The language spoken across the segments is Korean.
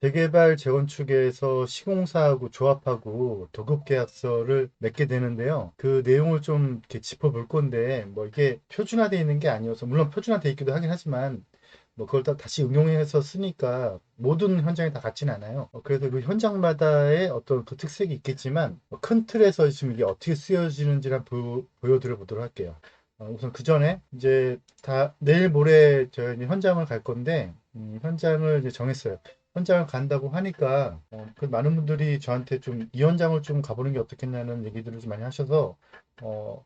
재개발 재건축에서 시공사하고 조합하고 도급계약서를 맺게 되는데요. 그 내용을 좀 이렇게 짚어볼 건데, 뭐 이게 표준화되어 있는 게 아니어서, 물론 표준화되어 있기도 하긴 하지만, 뭐 그걸 다시 응용해서 쓰니까 모든 현장이 다 같지는 않아요. 그래서 그 현장마다의 어떤 그 특색이 있겠지만, 큰 틀에서 지금 이게 어떻게 쓰여지는지를 한번 보여드려 보도록 할게요. 우선 그 전에 이제 다 내일 모레 저희 현장을 갈 건데, 현장을 이제 정했어요. 현장을 간다고 하니까 그 많은 분들이 저한테 좀 이 현장을 좀 가보는 게 어떻겠냐는 얘기들을 좀 많이 하셔서 어,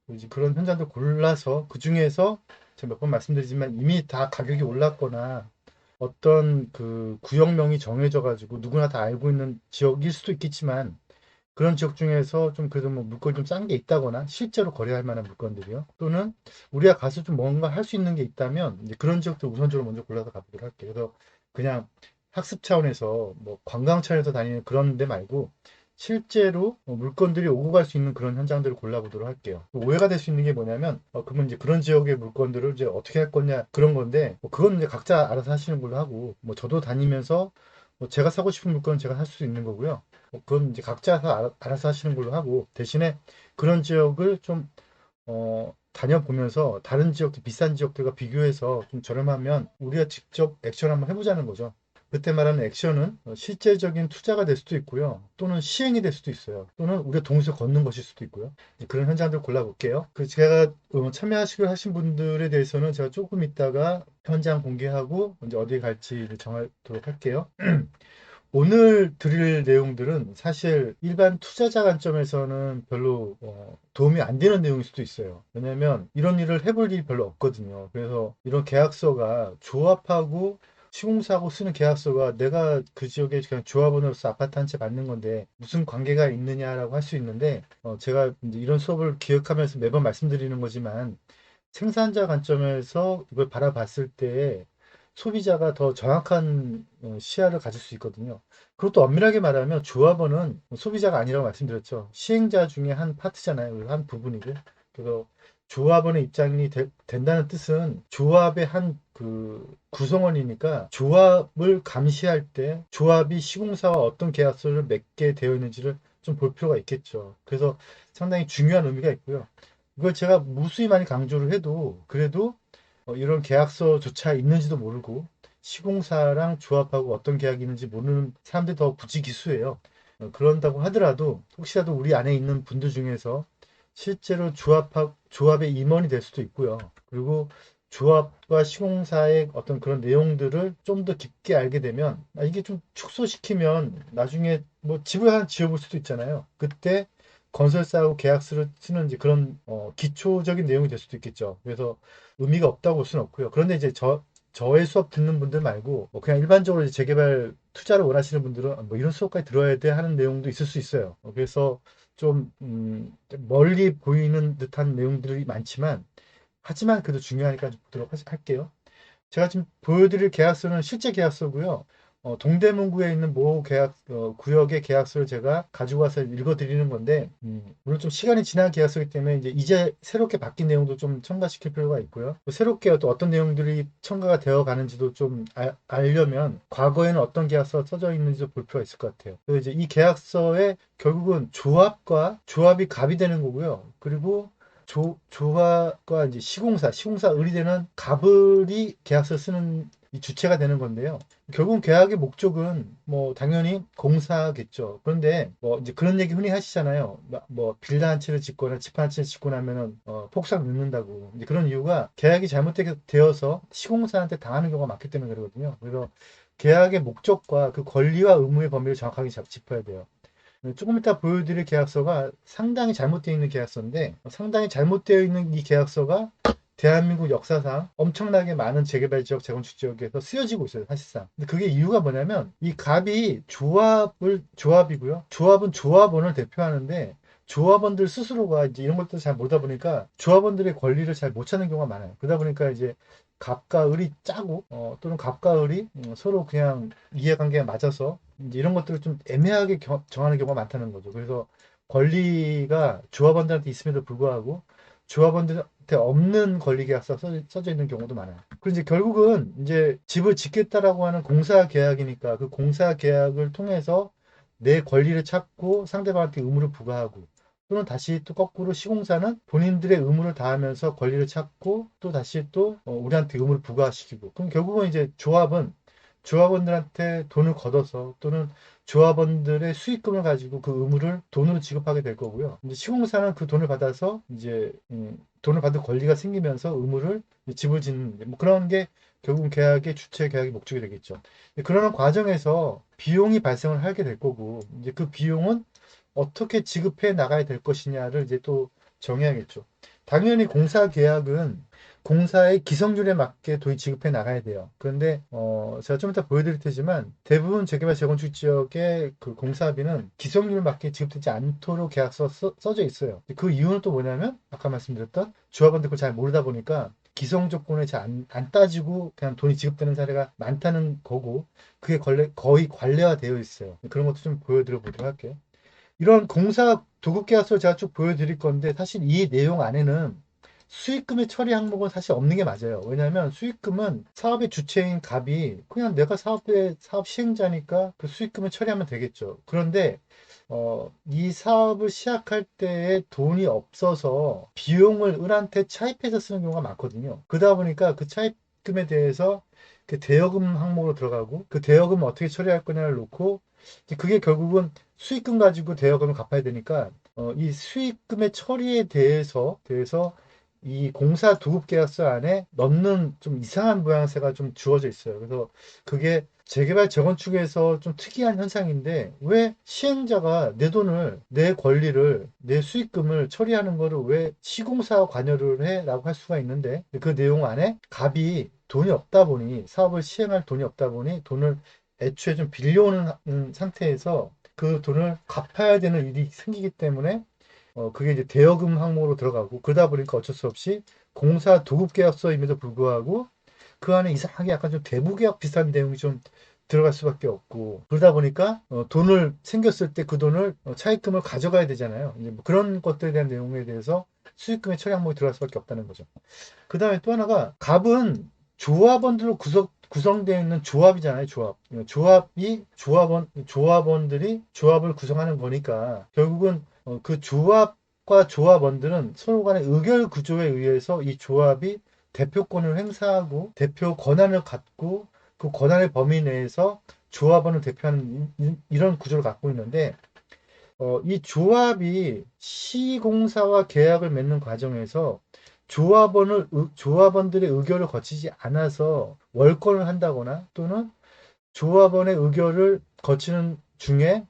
이제 그런 현장들 골라서 그 중에서 제가 몇 번 말씀드리지만 이미 다 가격이 올랐거나 어떤 그 구역명이 정해져 가지고 누구나 다 알고 있는 지역일 수도 있겠지만 그런 지역 중에서 좀 그래도 뭐 물건이 좀 싼 게 있다거나 실제로 거래할 만한 물건들이요. 또는 우리가 가서 좀 뭔가 할 수 있는 게 있다면 이제 그런 지역들 우선적으로 먼저 골라서 가보도록 할게요. 그래서 그냥 학습 차원에서 뭐 관광 차원에서 다니는 그런 데 말고 실제로 물건들이 오고 갈 수 있는 그런 현장들을 골라보도록 할게요. 오해가 될 수 있는 게 뭐냐면, 그러면 이제 그런 지역의 물건들을 이제 어떻게 할 거냐 그런 건데, 뭐 그건 이제 각자 알아서 하시는 걸로 하고, 뭐 저도 다니면서 뭐 제가 사고 싶은 물건은 제가 살 수 있는 거고요. 그건 이제 각자 알아서 하시는 걸로 하고, 대신에 그런 지역을 좀, 다녀보면서 다른 지역들, 비싼 지역들과 비교해서 좀 저렴하면 우리가 직접 액션 한번 해보자는 거죠. 그때 말하는 액션은 실제적인 투자가 될 수도 있고요. 또는 시행이 될 수도 있어요. 또는 우리가 동시에 걷는 것일 수도 있고요. 이제 그런 현장들 골라볼게요. 그 제가 참여하시기로 하신 분들에 대해서는 제가 조금 있다가 현장 공개하고 이제 어디 갈지 이제 정하도록 할게요. 오늘 드릴 내용들은 사실 일반 투자자 관점에서는 별로 도움이 안 되는 내용일 수도 있어요. 왜냐면 이런 일을 해볼 일이 별로 없거든요. 그래서 이런 계약서가 조합하고 시공사하고 쓰는 계약서가 내가 그 지역에 그냥 조합원으로서 아파트 한 채 받는 건데 무슨 관계가 있느냐라고 할 수 있는데 제가 이제 이런 수업을 기억하면서 매번 말씀드리는 거지만 생산자 관점에서 이걸 바라봤을 때 소비자가 더 정확한 시야를 가질 수 있거든요. 그것도 엄밀하게 말하면 조합원은 소비자가 아니라고 말씀드렸죠. 시행자 중에 한 파트잖아요. 한 부분이고. 그래서 조합원의 입장이 된다는 뜻은 조합의 한 그 구성원이니까 조합을 감시할 때 조합이 시공사와 어떤 계약서를 맺게 되어 있는지를 좀 볼 필요가 있겠죠. 그래서 상당히 중요한 의미가 있고요. 이걸 제가 무수히 많이 강조를 해도 그래도 이런 계약서조차 있는지도 모르고 시공사랑 조합하고 어떤 계약이 있는지 모르는 사람들이 더 부지기수예요. 그런다고 하더라도 혹시라도 우리 안에 있는 분들 중에서 실제로 조합의 임원이 될 수도 있고요. 그리고 조합과 시공사의 어떤 그런 내용들을 좀 더 깊게 알게 되면 이게 좀 축소시키면 나중에 뭐 집을 하나 지어볼 수도 있잖아요. 그때 건설사하고 계약서를 쓰는 이제 그런 기초적인 내용이 될 수도 있겠죠. 그래서 의미가 없다고 볼 수는 없고요. 그런데 이제 저의 수업 듣는 분들 말고 뭐 그냥 일반적으로 이제 재개발 투자를 원하시는 분들은 뭐 이런 수업까지 들어야 돼 하는 내용도 있을 수 있어요. 그래서 좀 멀리 보이는 듯한 내용들이 많지만 하지만 그래도 중요하니까 좀 보도록 할게요. 제가 지금 보여드릴 계약서는 실제 계약서고요. 동대문구에 있는 모 구역의 계약서를 제가 가지고 와서 읽어드리는 건데, 물론 좀 시간이 지난 계약서이기 때문에 이제 새롭게 바뀐 내용도 좀 첨가시킬 필요가 있고요. 또 새롭게 또 어떤 내용들이 첨가가 되어 가는지도 좀 알려면 과거에는 어떤 계약서가 써져 있는지도 볼 필요가 있을 것 같아요. 그래서 이제 이 계약서에 결국은 조합이 갑이 되는 거고요. 그리고 조화과 이제 시공사 의리되는 갑을이 계약서 쓰는 이 주체가 되는 건데요. 결국 계약의 목적은 뭐 당연히 공사겠죠. 그런데 뭐 이제 그런 얘기 흔히 하시잖아요. 뭐 빌라 한 채를 짓거나 집 한 채를 짓고 나면은 폭삭 늦는다고. 이제 그런 이유가 계약이 잘못되게 되어서 시공사한테 당하는 경우가 많기 때문에 그러거든요. 그래서 계약의 목적과 그 권리와 의무의 범위를 정확하게 짚어야 돼요. 조금 이따 보여드릴 계약서가 상당히 잘못되어 있는 계약서인데 상당히 잘못되어 있는 이 계약서가 대한민국 역사상 엄청나게 많은 재개발 지역, 재건축 지역에서 쓰여지고 있어요, 사실상. 근데 그게 이유가 뭐냐면 이 갑이 조합이고요. 조합은 조합원을 대표하는데 조합원들 스스로가 이제 이런 것들 잘 모르다 보니까 조합원들의 권리를 잘 못 찾는 경우가 많아요. 그러다 보니까 이제 갑과 을이 짜고 또는 갑과 을이 서로 그냥 이해관계가 맞아서 이제 이런 것들을 좀 애매하게 정하는 경우가 많다는 거죠. 그래서 권리가 조합원들한테 있음에도 불구하고 조합원들 없는 권리계약서 써져 있는 경우도 많아요. 그리고 이제 결국은 이제 집을 짓겠다라고 하는 공사계약이니까 그 공사계약을 통해서 내 권리를 찾고 상대방한테 의무를 부과하고, 또는 다시 또 거꾸로 시공사는 본인들의 의무를 다하면서 권리를 찾고 또 다시 또 우리한테 의무를 부과시키고, 그럼 결국은 이제 조합은 조합원들한테 돈을 걷어서 또는 조합원들의 수익금을 가지고 그 의무를 돈으로 지급하게 될 거고요. 이제 시공사는 그 돈을 받아서 이제 돈을 받을 권리가 생기면서 의무를 집을 짓는 뭐 그런 게 결국 계약의 주체 계약의 목적이 되겠죠. 그러는 과정에서 비용이 발생을 하게 될 거고, 이제 그 비용은 어떻게 지급해 나가야 될 것이냐를 이제 또 정해야겠죠. 당연히 공사 계약은 공사의 기성률에 맞게 돈이 지급해 나가야 돼요. 그런데 제가 좀 이따 보여드릴 테지만 대부분 재개발 재건축 지역의 그 공사비는 기성률에 맞게 지급되지 않도록 계약서 써져 있어요. 그 이유는 또 뭐냐면 아까 말씀드렸던 조합원들 그걸 잘 모르다 보니까 기성 조건을 잘 안 따지고 그냥 돈이 지급되는 사례가 많다는 거고, 그게 거의 관례화되어 있어요. 그런 것도 좀 보여드려 보도록 할게요. 이런 공사 도급 계약서를 제가 쭉 보여드릴 건데, 사실 이 내용 안에는 수익금의 처리 항목은 사실 없는 게 맞아요. 왜냐하면 수익금은 사업의 주체인 갑이 그냥 내가 사업 시행자니까 그 수익금을 처리하면 되겠죠. 그런데 이 사업을 시작할 때에 돈이 없어서 비용을 을한테 차입해서 쓰는 경우가 많거든요. 그러다 보니까 그 차입금에 대해서 그 대여금 항목으로 들어가고, 그 대여금을 어떻게 처리할 거냐를 놓고, 그게 결국은 수익금 가지고 대여금을 갚아야 되니까 이 수익금의 처리에 대해서 이 공사 도급 계약서 안에 넣는 좀 이상한 모양새가 좀 주어져 있어요. 그래서 그게 재개발 재건축에서 좀 특이한 현상인데, 왜 시행자가 내 돈을, 내 권리를, 내 수익금을 처리하는 거를 왜 시공사가 관여를 해라고 할 수가 있는데, 그 내용 안에 갑이 돈이 없다 보니, 사업을 시행할 돈이 없다 보니 돈을 애초에 좀 빌려오는 상태에서 그 돈을 갚아야 되는 일이 생기기 때문에 그게 이제 대여금 항목으로 들어가고, 그러다 보니까 어쩔 수 없이 공사 도급 계약서임에도 불구하고 그 안에 이상하게 약간 좀 대부 계약 비슷한 내용이 좀 들어갈 수밖에 없고, 그러다 보니까 돈을 생겼을 때 그 돈을 차입금을 가져가야 되잖아요. 이제 뭐 그런 것들에 대한 내용에 대해서 수익금의 처리 항목이 들어갈 수밖에 없다는 거죠. 그 다음에 또 하나가 갑은 조합원들로 구성되어 있는 조합이잖아요. 조합원들이 조합을 구성하는 거니까 결국은 그 조합과 조합원들은 서로 간의 의결 구조에 의해서 이 조합이 대표권을 행사하고 대표 권한을 갖고 그 권한의 범위 내에서 조합원을 대표하는 이런 구조를 갖고 있는데, 이 조합이 시공사와 계약을 맺는 과정에서 조합원들의 의결을 거치지 않아서 월권을 한다거나, 또는 조합원의 의결을 거치는 중에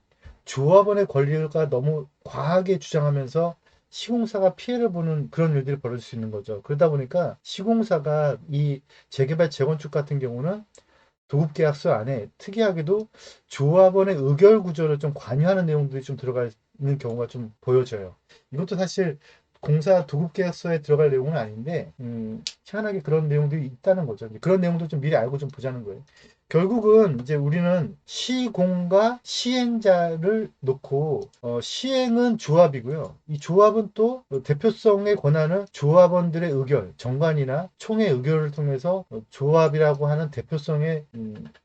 조합원의 권리가 너무 과하게 주장하면서 시공사가 피해를 보는 그런 일들이 벌어질 수 있는 거죠. 그러다 보니까 시공사가 이 재개발 재건축 같은 경우는 도급계약서 안에 특이하게도 조합원의 의결 구조를 좀 관여하는 내용들이 좀 들어가 있는 경우가 좀 보여져요. 이것도 사실 공사 도급계약서에 들어갈 내용은 아닌데, 희한하게 그런 내용들이 있다는 거죠. 그런 내용도 좀 미리 알고 좀 보자는 거예요. 결국은 이제 우리는 시공과 시행자를 놓고, 시행은 조합이고요. 이 조합은 또 대표성의 권한을 조합원들의 의결, 정관이나 총회 의결을 통해서 조합이라고 하는 대표성의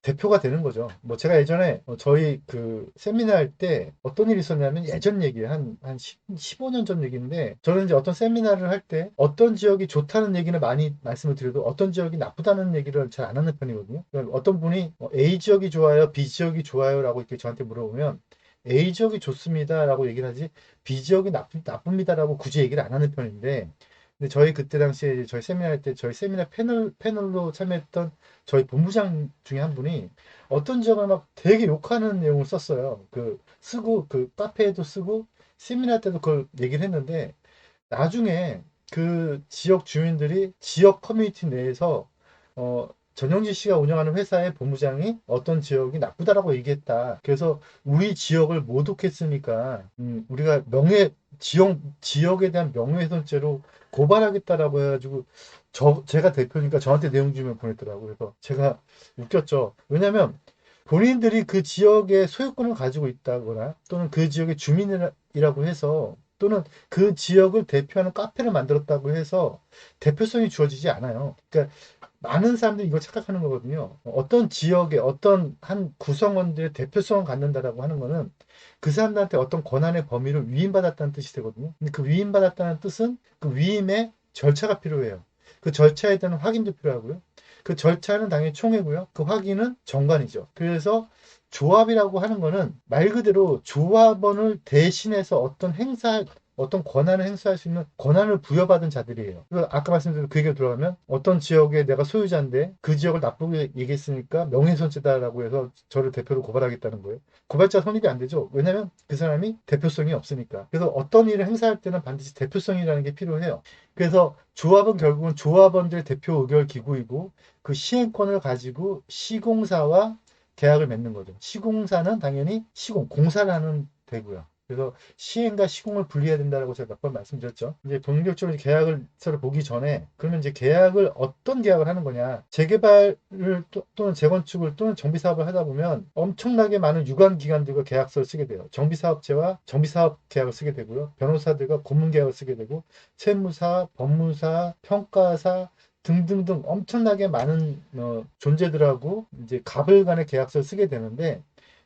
대표가 되는 거죠. 뭐 제가 예전에 저희 그 세미나 할 때 어떤 일이 있었냐면, 예전 얘기예요. 한 15년 전 얘기인데, 저는 이제 어떤 세미나를 할 때 어떤 지역이 좋다는 얘기는 많이 말씀을 드려도 어떤 지역이 나쁘다는 얘기를 잘 안 하는 편이거든요. 그러니까 어떤 분이 A 지역이 좋아요, B 지역이 좋아요라고 이렇게 저한테 물어보면 A 지역이 좋습니다라고 얘기를 하지 B 지역이 나쁩니다라고 굳이 얘기를 안 하는 편인데, 근데 저희 그때 당시에 저희 세미나 할 때 저희 세미나 패널로 참여했던 저희 본부장 중에 한 분이 어떤 지역을 막 되게 욕하는 내용을 썼어요. 쓰고 그 카페에도 쓰고 세미나 때도 그걸 얘기를 했는데, 나중에 그 지역 주민들이 지역 커뮤니티 내에서 전영지 씨가 운영하는 회사의 본부장이 어떤 지역이 나쁘다라고 얘기했다. 그래서 우리 지역을 모독했으니까 우리가 지역에 대한 명예훼손죄로 고발하겠다라고 해가지고 제가 대표니까 저한테 내용 주면 보냈더라고요. 그래서 제가 웃겼죠. 왜냐면 본인들이 그 지역의 소유권을 가지고 있다거나 또는 그 지역의 주민이라고 해서 또는 그 지역을 대표하는 카페를 만들었다고 해서 대표성이 주어지지 않아요. 그러니까 많은 사람들이 이걸 착각하는 거거든요. 어떤 지역에 어떤 한 구성원들의 대표성을 갖는다라고 하는 거는 그 사람들한테 어떤 권한의 범위를 위임받았다는 뜻이 되거든요. 근데 그 위임받았다는 뜻은 그 위임의 절차가 필요해요. 그 절차에 대한 확인도 필요하고요. 그 절차는 당연히 총회고요. 그 확인은 정관이죠. 그래서 조합이라고 하는 거는 말 그대로 조합원을 대신해서 어떤 권한을 행사할 수 있는 권한을 부여받은 자들이에요. 아까 말씀드린 그 얘기로 들어가면 어떤 지역에 내가 소유자인데 그 지역을 나쁘게 얘기했으니까 명예훼손죄다라고 해서 저를 대표로 고발하겠다는 거예요. 고발자 성립이 안 되죠. 왜냐하면 그 사람이 대표성이 없으니까. 그래서 어떤 일을 행사할 때는 반드시 대표성이라는 게 필요해요. 그래서 조합은 결국은 조합원들 대표 의결 기구이고 그 시행권을 가지고 시공사와 계약을 맺는 거죠. 시공사는 당연히 공사를 하는 되고요. 그래서 시행과 시공을 분리해야 된다고 제가 몇 번 말씀드렸죠. 이제 본격적으로 계약을 서로 보기 전에 그러면 이제 계약을 어떤 계약을 하는 거냐. 재개발을 또는 재건축을 또는 정비 사업을 하다 보면 엄청나게 많은 유관 기관들과 계약서를 쓰게 돼요. 정비사업체와 정비사업 계약을 쓰게 되고요. 변호사들과 고문 계약을 쓰게 되고 채무사, 법무사, 평가사 등등등 엄청나게 많은 존재들하고 이제 갑을 간의 계약서를 쓰게 되는데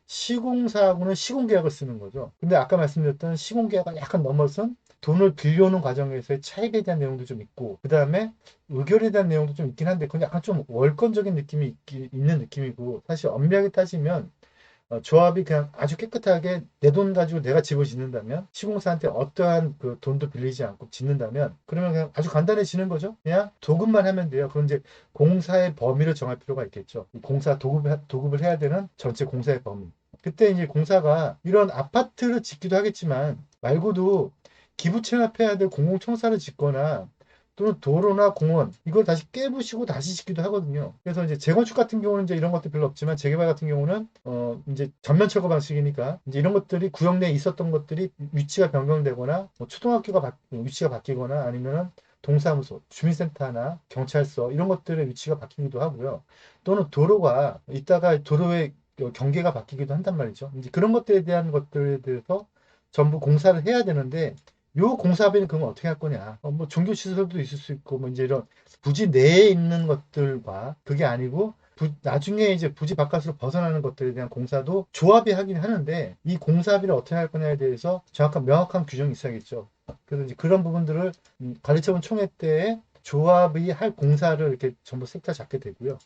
시공사하고는 시공계약을 쓰는 거죠. 근데 아까 말씀드렸던 시공계약을 약간 넘어선 돈을 빌려오는 과정에서의 차익에 대한 내용도 좀 있고 그 다음에 의결에 대한 내용도 좀 있긴 한데 그건 약간 좀 월권적인 느낌이 있는 느낌이고 사실 엄밀하게 따지면 조합이 그냥 아주 깨끗하게 내 돈 가지고 내가 집을 짓는다면 시공사한테 어떠한 그 돈도 빌리지 않고 짓는다면 그러면 그냥 아주 간단해지는 거죠. 그냥 도급만 하면 돼요. 그럼 이제 공사의 범위를 정할 필요가 있겠죠. 공사 도급을 해야 되는 전체 공사의 범위. 그때 이제 공사가 이런 아파트를 짓기도 하겠지만 말고도 기부 체납해야 될 공공청사를 짓거나 또는 도로나 공원 이걸 다시 깨부시고 다시 짓기도 하거든요. 그래서 이제 재건축 같은 경우는 이제 이런 것도 별로 없지만 재개발 같은 경우는 이제 전면 철거 방식이니까 이제 이런 것들이 구역 내에 있었던 것들이 위치가 변경되거나 뭐 초등학교가 위치가 바뀌거나 아니면은 동사무소, 주민센터나 경찰서 이런 것들의 위치가 바뀌기도 하고요. 또는 도로가 이따가 도로의 경계가 바뀌기도 한단 말이죠. 이제 그런 것들에 대한 것들에 대해서 전부 공사를 해야 되는데 요 공사비는 그러면 어떻게 할 거냐? 뭐 종교 시설도 있을 수 있고 뭐 이제 이런 부지 내에 있는 것들과 그게 아니고 나중에 이제 부지 바깥으로 벗어나는 것들에 대한 공사도 조합이 하긴 하는데 이 공사비를 어떻게 할 거냐에 대해서 정확한 명확한 규정이 있어야겠죠. 그래서 이제 그런 부분들을 관리처분 총회 때에 조합이 할 공사를 이렇게 전부 섹터 잡게 되고요.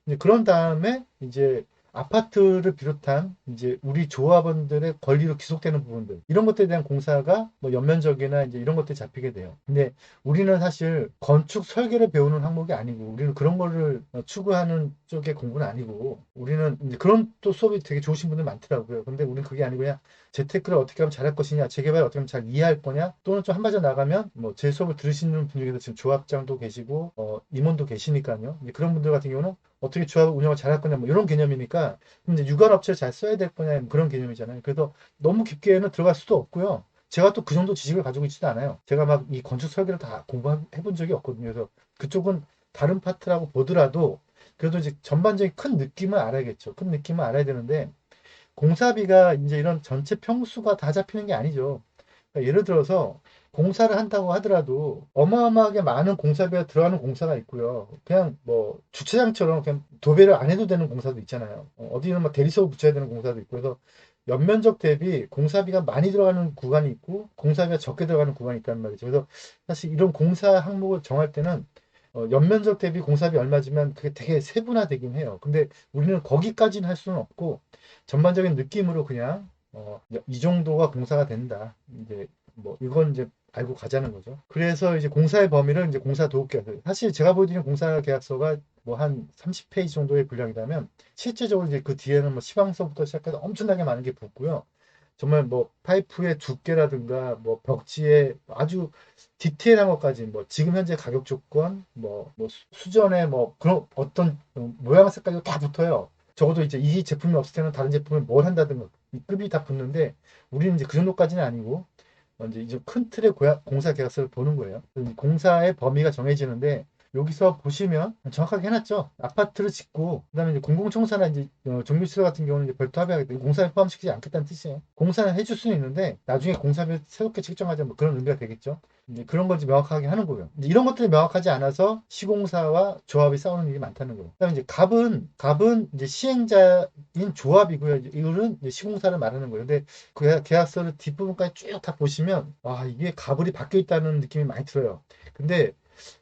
이제 그런 다음에 이제 아파트를 비롯한 이제 우리 조합원들의 권리로 기속되는 부분들 이런 것들에 대한 공사가 뭐 연면적이나 이제 이런 것들이 잡히게 돼요. 근데 우리는 사실 건축 설계를 배우는 항목이 아니고 우리는 그런 거를 추구하는 쪽의 공부는 아니고 우리는 이제 그런 또 수업이 되게 좋으신 분들 많더라고요. 근데 우리는 그게 아니고 그냥 재테크를 어떻게 하면 잘할 것이냐, 재개발을 어떻게 하면 잘 이해할 거냐, 또는 좀 한 발짝 나가면 뭐 제 수업을 들으시는 분 중에서 지금 조합장도 계시고 임원도 계시니까요. 이제 그런 분들 같은 경우는 어떻게 조합 운영을 잘할 거냐 뭐 이런 개념이니까 이제 유관업체를 잘 써야 될 거냐 뭐 그런 개념이잖아요. 그래서 너무 깊게는 들어갈 수도 없고요. 제가 또 그 정도 지식을 가지고 있지도 않아요. 제가 막 이 건축 설계를 다 공부해 본 적이 없거든요. 그래서 그쪽은 다른 파트라고 보더라도 그래도 이제 전반적인 큰 느낌을 알아야겠죠. 큰 느낌을 알아야 되는데 공사비가 이제 이런 전체 평수가 다 잡히는 게 아니죠. 그러니까 예를 들어서 공사를 한다고 하더라도 어마어마하게 많은 공사비가 들어가는 공사가 있고요. 그냥 뭐 주차장처럼 그냥 도배를 안 해도 되는 공사도 있잖아요. 어디는 막 대리석을 붙여야 되는 공사도 있고 그래서 연면적 대비 공사비가 많이 들어가는 구간이 있고 공사비가 적게 들어가는 구간이 있단 말이죠. 그래서 사실 이런 공사 항목을 정할 때는 연면적 대비 공사비 얼마지만 그게 되게 세분화되긴 해요. 근데 우리는 거기까지는 할 수는 없고 전반적인 느낌으로 그냥 이 정도가 공사가 된다. 이제 뭐 이건 이제 알고 가자는 거죠. 그래서 이제 공사의 범위를 이제 공사 도급 계약서. 사실 제가 보여드린 공사 계약서가 뭐 한 30페이지 정도의 분량이라면 실제적으로 이제 그 뒤에는 뭐 시방서부터 시작해서 엄청나게 많은 게 붙고요. 정말 뭐 파이프의 두께라든가 뭐 벽지의 아주 디테일한 것까지 뭐 지금 현재 가격 조건 뭐 수전에 뭐 그런 어떤 모양 색깔이 다 붙어요. 적어도 이제 이 제품이 없을 때는 다른 제품을 뭘 한다든가 이 급이 다 붙는데 우리는 이제 그 정도까지는 아니고 이제 큰 틀의 공사 계약서를 보는 거예요. 공사의 범위가 정해지는데 여기서 보시면 정확하게 해놨죠. 아파트를 짓고 그다음에 이제 공공청사나 이제 정비시설 같은 경우는 이제 별도 합의하겠다. 공사에 포함시키지 않겠다는 뜻이에요. 공사는 해줄 수는 있는데 나중에 공사비 새롭게 책정하자 뭐 그런 의미가 되겠죠. 이제 그런 건지 명확하게 하는 거예요. 이제 이런 것들이 명확하지 않아서 시공사와 조합이 싸우는 일이 많다는 거예요. 그다음에 이제 갑은 이제 시행자인 조합이고요. 이거는 이제 시공사를 말하는 거예요. 근데 그 계약서를 뒷부분까지 쭉 다 보시면 아 이게 갑을이 바뀌어 있다는 느낌이 많이 들어요. 근데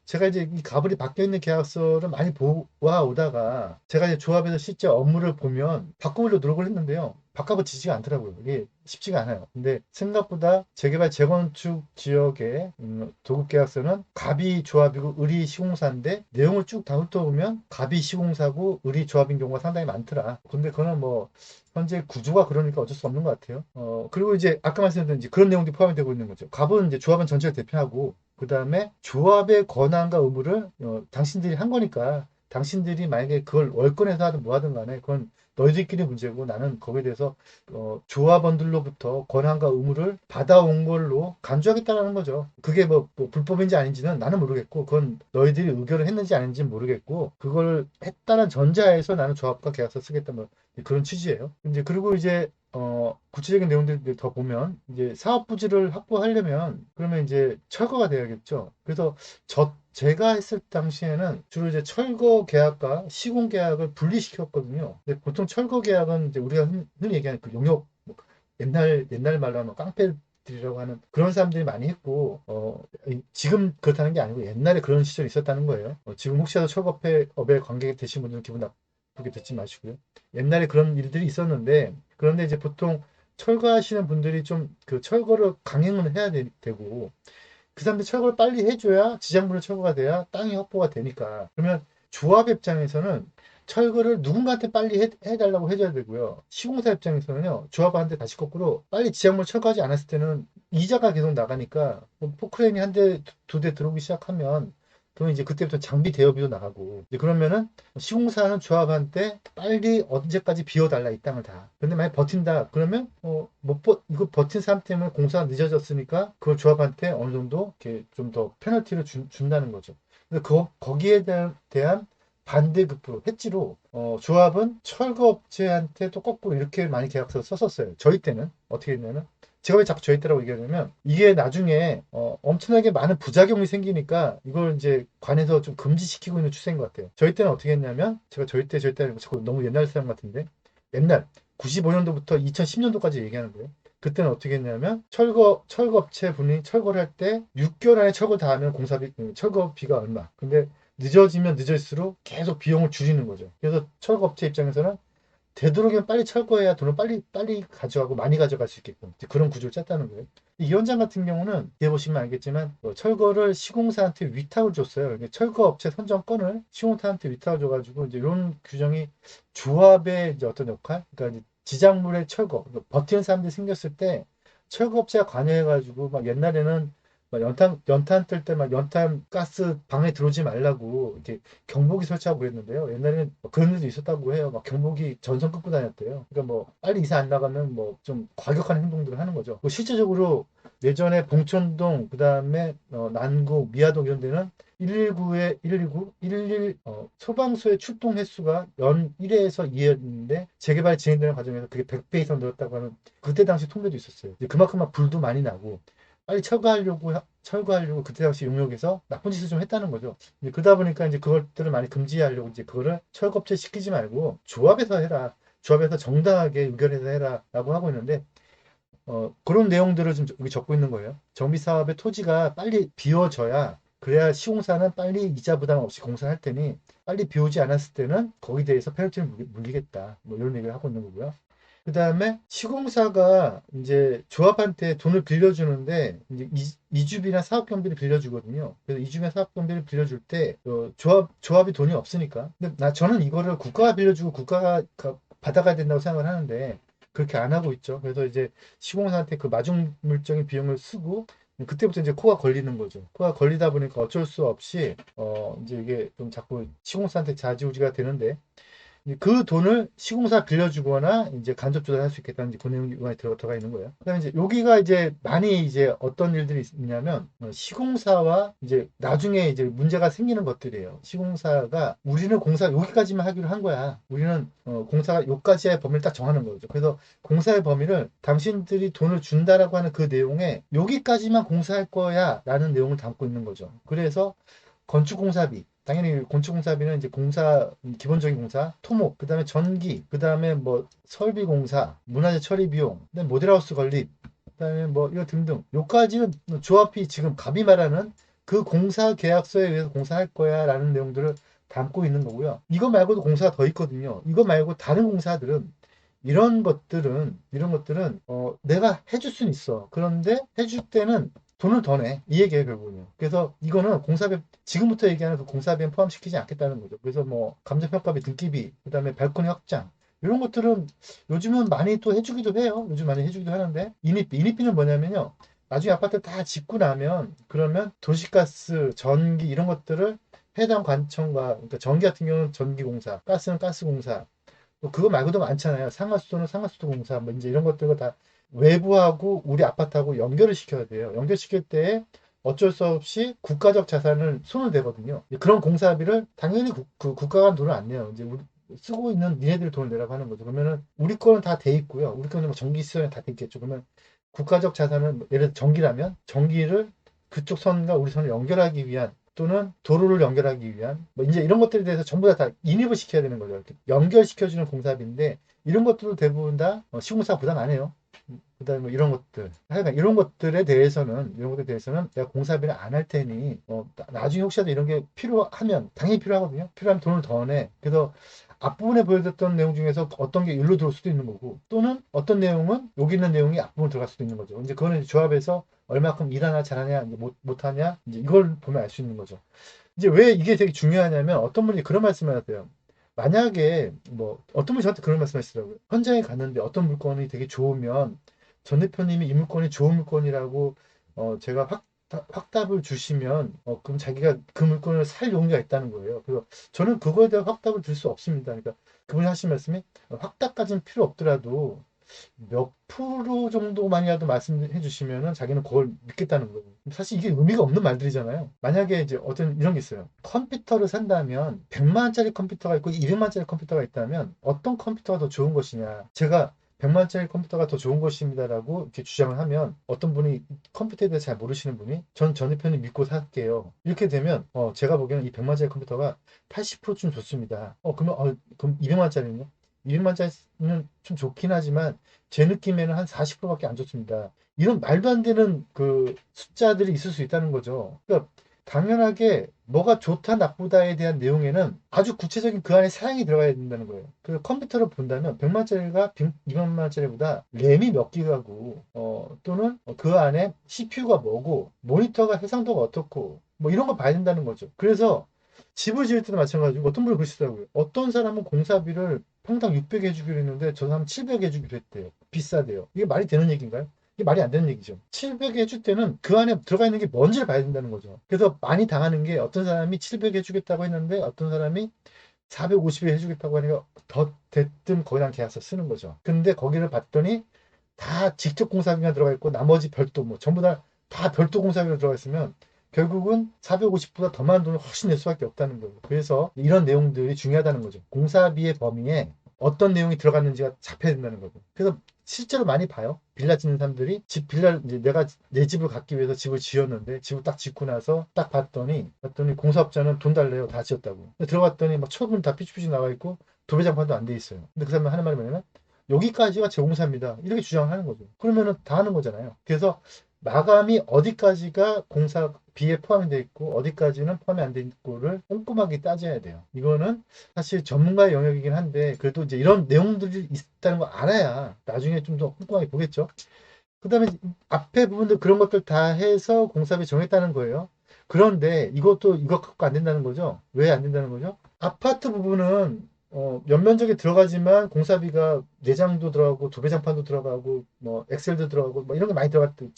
제가 이제 이 가불이 바뀌어 있는 계약서를 많이 보아 오다가 제가 이제 조합에서 실제 업무를 보면 바꾸려고 노력을 했는데요. 바꿔지지가 않더라고요. 이게 쉽지가 않아요. 근데 생각보다 재개발 재건축 지역의 도급 계약서는 갑이 조합이고 을이 시공사인데 내용을 쭉 다 훑어보면 갑이 시공사고 을이 조합인 경우가 상당히 많더라. 근데 그거는 뭐 현재 구조가 그러니까 어쩔 수 없는 것 같아요. 그리고 이제 아까 말씀드린 이제 그런 내용들이 포함이 되고 있는 거죠. 갑은 이제 조합은 전체를 대표하고 그 다음에 조합의 권한과 의무를 당신들이 한 거니까 당신들이 만약에 그걸 월권에서 하든 뭐 하든 간에 그건 너희들끼리 문제고 나는 거기에 대해서 조합원들로부터 권한과 의무를 받아온 걸로 간주하겠다는 거죠. 그게 뭐 불법인지 아닌지는 나는 모르겠고 그건 너희들이 의결을 했는지 아닌지는 모르겠고 그걸 했다는 전제하에서 나는 조합과 계약서 쓰겠다 뭐 그런 취지예요. 이제 그리고 이제 구체적인 내용들 더 보면 이제 사업 부지를 확보하려면 그러면 이제 철거가 돼야겠죠. 그래서 제가 했을 당시에는 주로 이제 철거 계약과 시공 계약을 분리시켰거든요. 근데 보통 철거 계약은 이제 우리가 흔히 얘기하는 그 용역 뭐 옛날 말로 하면 깡패들이라고 하는 그런 사람들이 많이 했고 지금 그렇다는 게 아니고 옛날에 그런 시절이 있었다는 거예요. 지금 혹시라도 철거업에 관계 되신 분들은 기분 나쁘게 듣지 마시고요. 옛날에 그런 일들이 있었는데 그런데 이제 보통 철거하시는 분들이 좀 그 철거를 강행을 해야 되고 그 사람들 철거를 빨리 해줘야 지장물의 철거가 돼야 땅이 확보가 되니까 그러면 조합 입장에서는 철거를 누군가한테 빨리 해달라고 해줘야 되고요. 시공사 입장에서는요. 조합한테 다시 거꾸로 빨리 지장물 철거하지 않았을 때는 이자가 계속 나가니까 뭐 포크레인이 한 대, 두 대 들어오기 시작하면 그러면 이제 그때부터 장비 대여비도 나가고 이제 그러면은 시공사는 조합한테 빨리 언제까지 비워달라 이 땅을 다. 근데 만약 버틴다 그러면 이거 버틴 사람 때문에 공사가 늦어졌으니까 그걸 조합한테 어느 정도 이렇게 좀 더 페널티를 준다는 거죠. 근데 거기에 대한 반대급부로 해지로 조합은 철거업체한테 또 거꾸로 이렇게 많이 계약서를 썼었어요. 저희 때는 어떻게 했냐면 제가 왜 자꾸 저희 때라고 얘기하냐면 이게 나중에 엄청나게 많은 부작용이 생기니까 이걸 이제 관에서 좀 금지시키고 있는 추세인 것 같아요. 저희 때는 어떻게 했냐면 제가 저희 때 아니고 자꾸 너무 옛날 사람 같은데 옛날 95년도부터 2010년도까지 얘기하는 거예요. 그때는 어떻게 했냐면 철거업체 분이 철거를 할 때 6개월 안에 철거 다 하면 철거비가 얼마. 근데 늦어지면 늦을수록 계속 비용을 줄이는 거죠. 그래서 철거업체 입장에서는 되도록이면 빨리 철거해야 돈을 빨리 가져가고 많이 가져갈 수 있게끔 그런 구조를 짰다는 거예요. 이 현장 같은 경우는 이해 보시면 알겠지만 철거를 시공사한테 위탁을 줬어요. 그러니까 철거업체 선정권을 시공사한테 위탁을 줘가지고 이제 이런 규정이 조합의 이제 어떤 역할, 그러니까 이제 지작물의 철거, 버티는 사람들이 생겼을 때 철거업체가 관여해가지고 막 옛날에는 막 연탄 뜰 때 막 연탄 가스 방에 들어오지 말라고 이렇게 경보기 설치하고 그랬는데요. 옛날에는 그런 일도 있었다고 해요. 막 경보기 전선 끊고 다녔대요. 그러니까 뭐 빨리 이사 안 나가면 뭐 좀 과격한 행동들을 하는 거죠. 실제적으로 예전에 봉천동 그다음에 난구 미아동 이런 데는 119에 119, 111 소방서의 출동 횟수가 연 1회에서 2회였는데 재개발 진행되는 과정에서 그게 100배 이상 늘었다고 하는 그때 당시 통계도 있었어요. 그만큼 막 불도 많이 나고 빨리 철거하려고 그때 당시 용역에서 나쁜 짓을 좀 했다는 거죠. 이제 그러다 보니까 이제 그것들을 많이 금지하려고 이제 그거를 철거업체 시키지 말고 조합에서 해라. 조합에서 정당하게 의결해서 해라라고 하고 있는데 그런 내용들을 좀 여기 적고 있는 거예요. 정비 사업의 토지가 빨리 비워져야 그래야 시공사는 빨리 이자 부담 없이 공사할 테니 빨리 비우지 않았을 때는 거기에 대해서 페널티를 물리겠다. 뭐 이런 얘기를 하고 있는 거고요. 그 다음에 시공사가 이제 조합한테 돈을 빌려주는데 이제 이주비나 사업 경비를 빌려주거든요. 그래서 이주비나 사업 경비를 빌려줄 때 조합이 돈이 없으니까. 근데 저는 이거를 국가가 빌려주고 국가가 받아가야 된다고 생각을 하는데 그렇게 안 하고 있죠. 그래서 이제 시공사한테 그 마중물적인 비용을 쓰고 그때부터 이제 코가 걸리는 거죠. 코가 걸리다 보니까 어쩔 수 없이 이제 이게 좀 자꾸 시공사한테 좌지우지가 되는데 그 돈을 시공사 빌려주거나 이제 간접 조달할 수 있겠다는 이제 그 내용이 많이 들어가 있는 거예요. 그다음에 이제 여기가 이제 많이 이제 어떤 일들이 있냐면 시공사와 이제 나중에 이제 문제가 생기는 것들이에요. 시공사가 우리는 공사 여기까지만 하기로 한 거야. 우리는 공사가 여기까지의 범위를 딱 정하는 거죠. 그래서 공사의 범위를 당신들이 돈을 준다라고 하는 그 내용에 여기까지만 공사할 거야라는 내용을 담고 있는 거죠. 그래서 건축공사비 당연히 건축공사비는 이제 공사 기본적인 공사 토목 그다음에 전기 그다음에 뭐 설비공사 문화재 처리 비용 그다음에 모델하우스 건립 그다음에 뭐 이거 등등 요까지는 조합이 지금 갑이 말하는 그 공사 계약서에 의해서 공사할 거야라는 내용들을 담고 있는 거고요. 이거 말고도 공사가 더 있거든요. 이거 말고 다른 공사들은 이런 것들은 내가 해줄 수는 있어. 그런데 해줄 때는 돈을 더 내. 이 얘기예요, 결국은요. 그래서 이거는 공사비, 지금부터 얘기하는 그 공사비엔 포함시키지 않겠다는 거죠. 그래서 뭐, 감정평가비, 등기비, 그 다음에 발코니 확장, 이런 것들은 요즘은 많이 또 해주기도 해요. 요즘 많이 해주기도 하는데, 인입비는 뭐냐면요. 나중에 아파트 다 짓고 나면, 그러면 도시가스, 전기, 이런 것들을 해당 관청과, 그러니까 전기 같은 경우는 전기공사, 가스는 가스공사, 뭐 그거 말고도 많잖아요. 상하수도는 상하수도 공사, 뭐 이제 이런 것들과 다 외부하고 우리 아파트하고 연결을 시켜야 돼요. 연결시킬 때 어쩔 수 없이 국가적 자산을 손을 대거든요. 그런 공사비를 당연히 국가가 돈을 안 내요. 이제 우리 쓰고 있는 니네들 돈을 내라고 하는 거죠. 그러면은 우리 거는 다 돼 있고요. 우리 거는 뭐 전기 시설에 다 돼 있겠죠. 그러면 국가적 자산은 예를 들어 전기라면 전기를 그쪽 선과 우리 선을 연결하기 위한 또는 도로를 연결하기 위한 뭐 이제 이런 것들에 대해서 전부 다 인입을 시켜야 되는 거죠. 이렇게 연결시켜주는 공사비인데 이런 것들도 대부분 다 시공사 부담 안 해요. 그다음에 뭐 이런 것들 하여간 이런 것들에 대해서는 내가 공사비를 안 할 테니 나중에 혹시라도 이런 게 필요하면 당연히 필요하거든요. 필요하면 돈을 더 내. 그래서 앞부분에 보여줬던 내용 중에서 어떤 게 일로 들어올 수도 있는 거고 또는 어떤 내용은 여기 있는 내용이 앞부분 들어갈 수도 있는 거죠. 이제 그거는 조합해서 얼마큼 일하냐 잘하냐 이제 못하냐 이제 이걸 보면 알 수 있는 거죠. 이제 왜 이게 되게 중요하냐면 어떤 분이 그런 말씀을 하세요. 만약에 뭐 어떤 분이 저한테 그런 말씀 하시더라고요. 현장에 갔는데 어떤 물건이 되게 좋으면 전 대표님이 이 물건이 좋은 물건이라고 제가 확답을 주시면 그럼 자기가 그 물건을 살 용의가 있다는 거예요. 그래서 저는 그거에 대한 확답을 줄 수 없습니다. 그러니까 그분이 하신 말씀이 확답까지는 필요 없더라도 몇 프로 정도만이라도 말씀해 주시면은 자기는 그걸 믿겠다는 거예요. 사실 이게 의미가 없는 말들이잖아요. 만약에 이제 어떤 이런 게 있어요. 컴퓨터를 산다면 100만 원짜리 컴퓨터가 있고 200만 원짜리 컴퓨터가 있다면 어떤 컴퓨터가 더 좋은 것이냐. 제가 100만 원짜리 컴퓨터가 더 좋은 것입니다라고 이렇게 주장을 하면 어떤 분이 컴퓨터에 대해서 잘 모르시는 분이 전 대표님 믿고 살게요. 이렇게 되면 제가 보기에는 이 100만 원짜리 컴퓨터가 80%좀 좋습니다. 그럼 200만 원짜리는요? 200만짜리는 좀 좋긴 하지만 제 느낌에는 한 40%밖에 안 좋습니다. 이런 말도 안 되는 그 숫자들이 있을 수 있다는 거죠. 그러니까 당연하게 뭐가 좋다 나쁘다에 대한 내용에는 아주 구체적인 그 안에 사양이 들어가야 된다는 거예요. 그 컴퓨터를 본다면 100만짜리가 200만짜리보다 램이 몇 기가고 또는 그 안에 CPU가 뭐고 모니터가 해상도가 어떻고 뭐 이런 거 봐야 된다는 거죠. 그래서 집을 지을 때도 마찬가지고 어떤 분이 그러시더라고요. 어떤 사람은 공사비를 평당 600 해주기로 했는데 저 사람 700 해주기로 했대요. 비싸대요. 이게 말이 되는 얘기인가요? 이게 말이 안 되는 얘기죠. 700 해줄 때는 그 안에 들어가 있는 게 뭔지를 봐야 된다는 거죠. 그래서 많이 당하는 게 어떤 사람이 700 해주겠다고 했는데 어떤 사람이 450에 해주겠다고 하니까 더 대뜸 거기랑 계약서 쓰는 거죠. 근데 거기를 봤더니 다 직접 공사비가 들어가 있고 나머지 별도 뭐 전부 다 별도 공사비가 들어가 있으면 결국은 450보다 더 많은 돈을 훨씬 낼 수밖에 없다는 거예요. 그래서 이런 내용들이 중요하다는 거죠. 공사비의 범위에 어떤 내용이 들어갔는지가 잡혀야 된다는 거죠. 그래서 실제로 많이 봐요. 빌라 짓는 사람들이 이제 내가 내 집을 갖기 위해서 집을 지었는데 집을 딱 짓고 나서 딱 봤더니 공사업자는 돈 달래요. 다 지었다고. 근데 들어갔더니 막 철근 다 삐죽삐죽 나와 있고 도배장판도 안 돼 있어요. 근데 그 사람이 하는 말이 뭐냐면 여기까지가 제공사입니다. 이렇게 주장을 하는 거죠. 그러면은 다 하는 거잖아요. 그래서 마감이 어디까지가 공사비에 포함이 돼 있고 어디까지는 포함이 안 돼 있고를 꼼꼼하게 따져야 돼요. 이거는 사실 전문가의 영역이긴 한데 그래도 이제 이런 내용들이 있다는 거 알아야 나중에 좀 더 꼼꼼하게 보겠죠. 그다음에 앞에 부분들 그런 것들 다 해서 공사비 정했다는 거예요. 그런데 이것 갖고 안 된다는 거죠. 왜 안 된다는 거죠? 아파트 부분은 연면적이 들어가지만 공사비가 내장도 들어가고 도배장판도 들어가고 뭐 엑셀도 들어가고 뭐 이런 게 많이 들어갔대.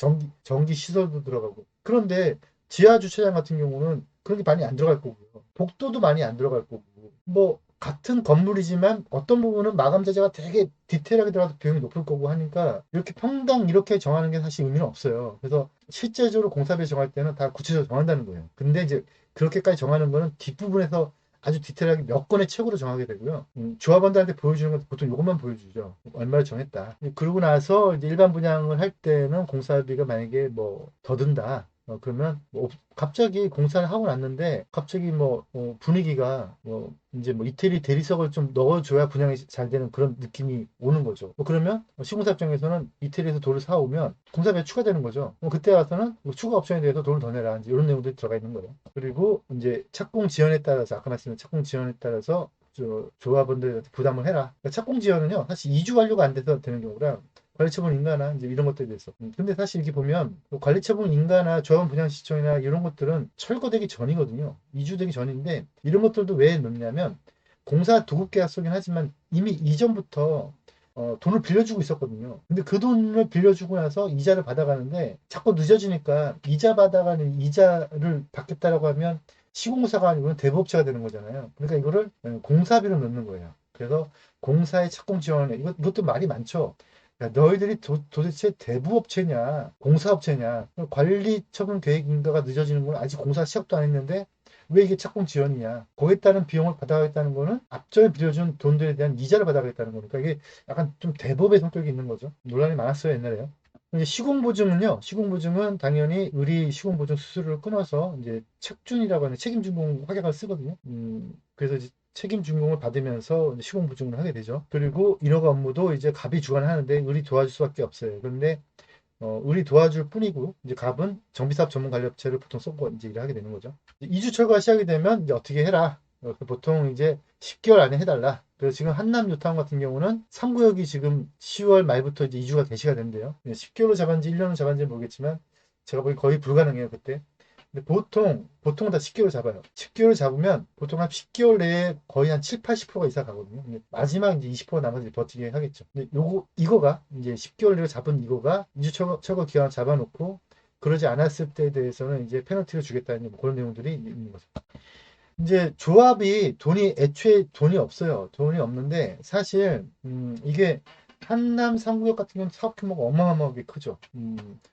전기 시설도 들어가고. 그런데 지하 주차장 같은 경우는 그런 게 많이 안 들어갈 거고요. 복도도 많이 안 들어갈 거고. 뭐 같은 건물이지만 어떤 부분은 마감 자재가 되게 디테일하게 들어가서 비용이 높을 거고 하니까 이렇게 평당 이렇게 정하는 게 사실 의미는 없어요. 그래서 실제적으로 공사비 정할 때는 다 구체적으로 정한다는 거예요. 근데 이제 그렇게까지 정하는 거는 뒷부분에서 아주 디테일하게 몇 건의 책으로 정하게 되고요. 조합원들한테 보여주는 건 보통 이것만 보여주죠. 얼마를 정했다. 그러고 나서 이제 일반 분양을 할 때는 공사비가 만약에 뭐 더 든다. 그러면 뭐 갑자기 공사를 하고 났는데 갑자기 뭐 분위기가 뭐 이제 뭐 이태리 대리석을 좀 넣어줘야 분양이 잘 되는 그런 느낌이 오는 거죠. 그러면 시공사 입장에서는 이태리에서 돌을 사오면 공사비가 추가되는 거죠. 그때 와서는 뭐 추가 옵션에 대해서 돈을 더 내라 이제 이런 내용들이 들어가 있는 거예요. 그리고 이제 착공 지연에 따라서 아까 말씀드린 착공 지연에 따라서 조합원들한테 부담을 해라. 그러니까 착공 지연은요 사실 2주 완료가 안 돼서 되는 경우랑 관리처분 인가나 이제 이런 것들에 대해서. 근데 사실 이렇게 보면 관리처분 인가나 조합원 분양 시청이나 이런 것들은 철거되기 전이거든요. 2주 되기 전인데 이런 것들도 왜 넣냐면 공사 도급 계약서긴 하지만 이미 이전부터 돈을 빌려주고 있었거든요. 근데 그 돈을 빌려주고 나서 이자를 받아가는데 자꾸 늦어지니까 이자 받아가는 이자를 받겠다라고 하면 시공사가 아니고 대부업체가 되는 거잖아요. 그러니까 이거를 공사비로 넣는 거예요. 그래서 공사의 착공 지원에 이것도 말이 많죠. 야, 너희들이 도대체 대부업체냐, 공사업체냐, 관리 처분 계획 인가가 늦어지는 건 아직 공사 시작도 안 했는데 왜 이게 착공 지연이냐. 거기에 따른 비용을 받아가겠다는 거는 앞전에 빌려준 돈들에 대한 이자를 받아가겠다는 거니까 이게 약간 좀 대법의 성격이 있는 거죠. 논란이 많았어요, 옛날에요. 이제 시공보증은요, 시공보증은 당연히 의리 시공보증 수수료를 끊어서 이제 책준이라고 하는 책임준공 확약을 쓰거든요. 그래서 이제 책임준공을 받으면서 이제 시공보증을 하게 되죠. 그리고 인허가 업무도 이제 갑이 주관하는데 의리 도와줄 수밖에 없어요. 그런데 의리 도와줄 뿐이고 이제 갑은 정비사업 전문 관리업체를 보통 쏘고 이제 일을 하게 되는 거죠. 2주 철거가 시작이 되면 이제 어떻게 해라. 보통 이제 10개월 안에 해달라. 그래서 지금 한남 뉴타운 같은 경우는 3구역이 지금 10월 말부터 이제 2주가 개시가 된대요. 10개월로 잡았는지 1년을 잡았는지 모르겠지만 제가 보기 거의 불가능해요, 그때. 근데 보통 다 10개월 잡아요. 10개월 잡으면 보통 한 10개월 내에 거의 한 7, 80%가 이상 가거든요. 마지막 이제 20% 남아서 버티게 하겠죠. 근데 이거가 이제 10개월 내에 잡은 이거가 2주 철거 기간 잡아놓고 그러지 않았을 때에 대해서는 이제 페널티를 주겠다는 뭐 그런 내용들이 있는 거죠. 이제 조합이 애초에 돈이 없어요. 돈이 없는데 사실 이게 한남 3구역 같은 경우는 사업 규모가 어마어마하게 크죠.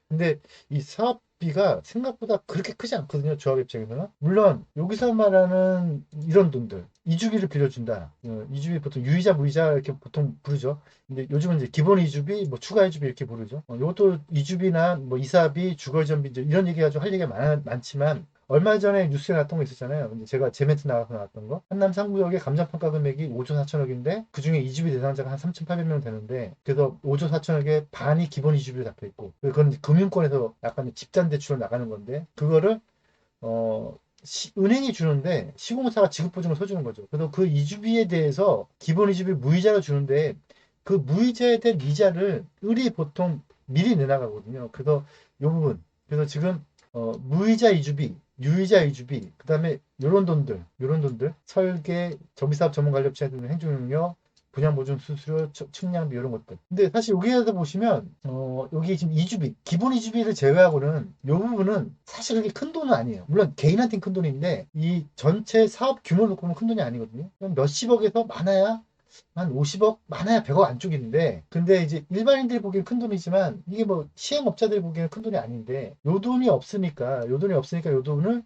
근데 이 사업비가 생각보다 그렇게 크지 않거든요. 조합 입장에서는. 물론 여기서 말하는 이런 돈들 이주비를 빌려준다. 이주비 보통 유이자 무이자 이렇게 보통 부르죠. 근데 요즘은 이제 기본 이주비, 뭐 추가 이주비 이렇게 부르죠. 이것도 이주비나 뭐 이사비, 주거전비 이런 얘기가 좀 할 얘기가 많지만 얼마 전에 뉴스에 나왔던 거 있었잖아요. 근데 제가 제멘트 나가서 나왔던 거. 한남 3구역의 감정평가 금액이 5조 4천억인데 그중에 이주비 대상자가 한 3,800명 되는데 그래서 5조 4천억에 반이 기본 이주비로 잡혀 있고 그건 금융권에서 약간 집단 대출로 나가는 건데 그거를 은행이 주는데 시공사가 지급보증을 서주는 거죠. 그래서 그 이주비에 대해서 기본 이주비 무이자를 주는데 그 무이자에 대한 이자를 을이 보통 미리 내나가거든요. 그래서 이 부분. 그래서 지금 무이자 이주비, 유이자 이주비, 그 다음에 요런 돈들, 설계, 정비사업 전문관리업체에 는 행정용역, 분양보증 수수료, 측량비 이런 것들. 근데 사실 여기에서 보시면 여기 지금 이주비, 기본 이주비를 제외하고는 이 부분은 사실 그렇게 큰 돈은 아니에요. 물론 개인한테는 큰 돈인데 이 전체 사업 규모 놓고 보면 큰 돈이 아니거든요. 몇십억에서 많아야 한 50억, 많아야 100억 안쪽인데, 근데 이제 일반인들이 보기엔 큰 돈이지만, 이게 뭐 시행업자들이 보기에는 큰 돈이 아닌데, 요 돈을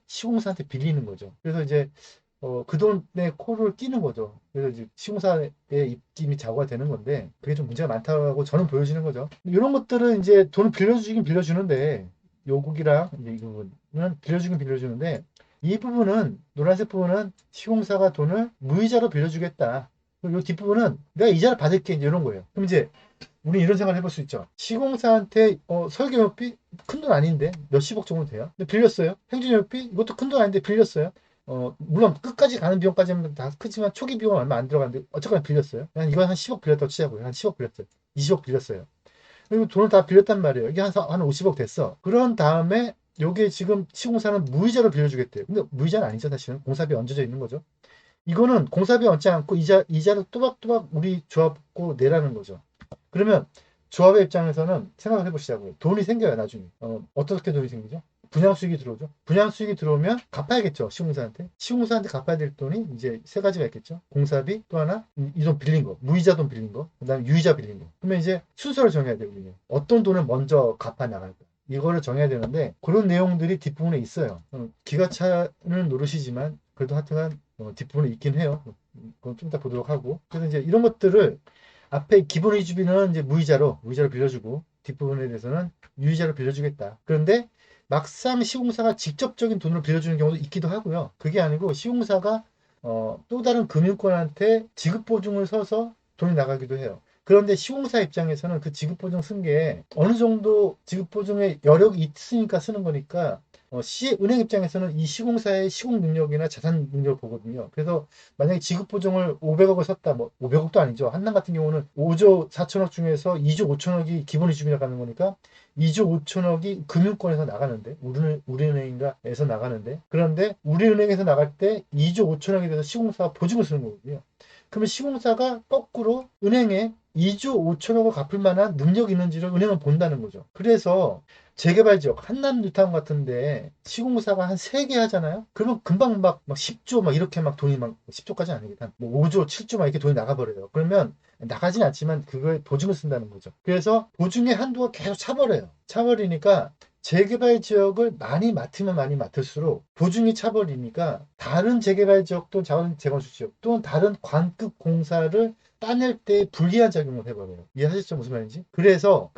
시공사한테 빌리는 거죠. 그래서 이제, 그 돈에 코를 끼는 거죠. 그래서 이제 시공사의 입김이 좌우가 되는 건데, 그게 좀 문제가 많다고 저는 보여지는 거죠. 이런 것들은 이제 돈을 빌려주긴 빌려주는데, 요국이랑 이제 이 부분은 빌려주긴 빌려주는데, 이 부분은, 노란색 부분은 시공사가 돈을 무이자로 빌려주겠다. 그리고 이 뒷부분은 내가 이자를 받을게 이제 이런 거예요. 그럼 이제 우리 이런 생각을 해볼 수 있죠. 시공사한테 설계업비 큰 돈 아닌데 몇십억 정도 돼요. 근데 빌렸어요. 행정업비 이것도 큰 돈 아닌데 빌렸어요. 물론 끝까지 가는 비용까지는 다 크지만 초기 비용은 얼마 안 들어가는데 어쨌거나 빌렸어요. 이건 한 10억 빌렸다고 치자고요. 한 10억 빌렸어요. 20억 빌렸어요. 그리고 돈을 다 빌렸단 말이에요. 이게 한 50억 됐어. 그런 다음에 요게 지금 시공사는 무이자로 빌려주겠대요. 근데 무이자는 아니죠. 사실은 공사비 얹어져 있는 거죠. 이거는 공사비 얹지 않고 이자를 또박또박 우리 조합고 내라는 거죠. 그러면 조합의 입장에서는 생각을 해보시자고요. 돈이 생겨요, 나중에. 어떻게 돈이 생기죠? 분양 수익이 들어오죠. 분양 수익이 들어오면 갚아야겠죠. 시공사한테. 시공사한테 갚아야 될 돈이 이제 세 가지가 있겠죠. 공사비, 또 하나 이 돈 빌린 거, 무이자 돈 빌린 거, 그다음에 유이자 빌린 거. 그러면 이제 순서를 정해야 돼요. 우리는. 어떤 돈을 먼저 갚아 나갈까. 이거를 정해야 되는데 그런 내용들이 뒷부분에 있어요. 기가차는 노릇이지만 그래도 하여튼간 뒷부분에 있긴 해요. 그건 좀 이따 보도록 하고. 그래서 이제 이런 것들을 앞에 기본 이주비는 이제 무이자로 빌려주고 뒷부분에 대해서는 유이자로 빌려주겠다. 그런데 막상 시공사가 직접적인 돈을 빌려주는 경우도 있기도 하고요. 그게 아니고 시공사가 또 다른 금융권한테 지급보증을 서서 돈이 나가기도 해요. 그런데 시공사 입장에서는 그 지급보증 쓴 게 어느 정도 지급보증에 여력이 있으니까 쓰는 거니까 은행 입장에서는 이 시공사의 시공 능력이나 자산 능력을 보거든요. 그래서 만약에 지급보증을 500억을 썼다, 뭐 500억도 아니죠. 한남 같은 경우는 5조 4천억 중에서 2조 5천억이 기본 이주비가 가는 거니까 2조 5천억이 금융권에서 나가는데 우리은행인가에서 나가는데 그런데 우리은행에서 나갈 때 2조 5천억에 대해서 시공사가 보증을 쓰는 거거든요. 그러면 시공사가 거꾸로 은행에 2조 5천억을 갚을 만한 능력이 있는지를 은행은 본다는 거죠. 그래서 재개발 지역, 한남 뉴타운 같은데 시공사가 한 3개 하잖아요? 그러면 금방 막 10조 막 이렇게 막 돈이 막 10조까지 아니겠다. 뭐 5조, 7조 막 이렇게 돈이 나가버려요. 그러면 나가진 않지만 그걸 보증을 쓴다는 거죠. 그래서 보증의 한도가 계속 차버려요. 차버리니까 재개발 지역을 많이 맡으면 많이 맡을수록 보증이 차버리니까 다른 재개발 지역도 자원 재건축 지역 또는 다른 관급 공사를 따낼 때 불리한 작용을 해버려요. 이해하셨죠? 무슨 말인지? 그래서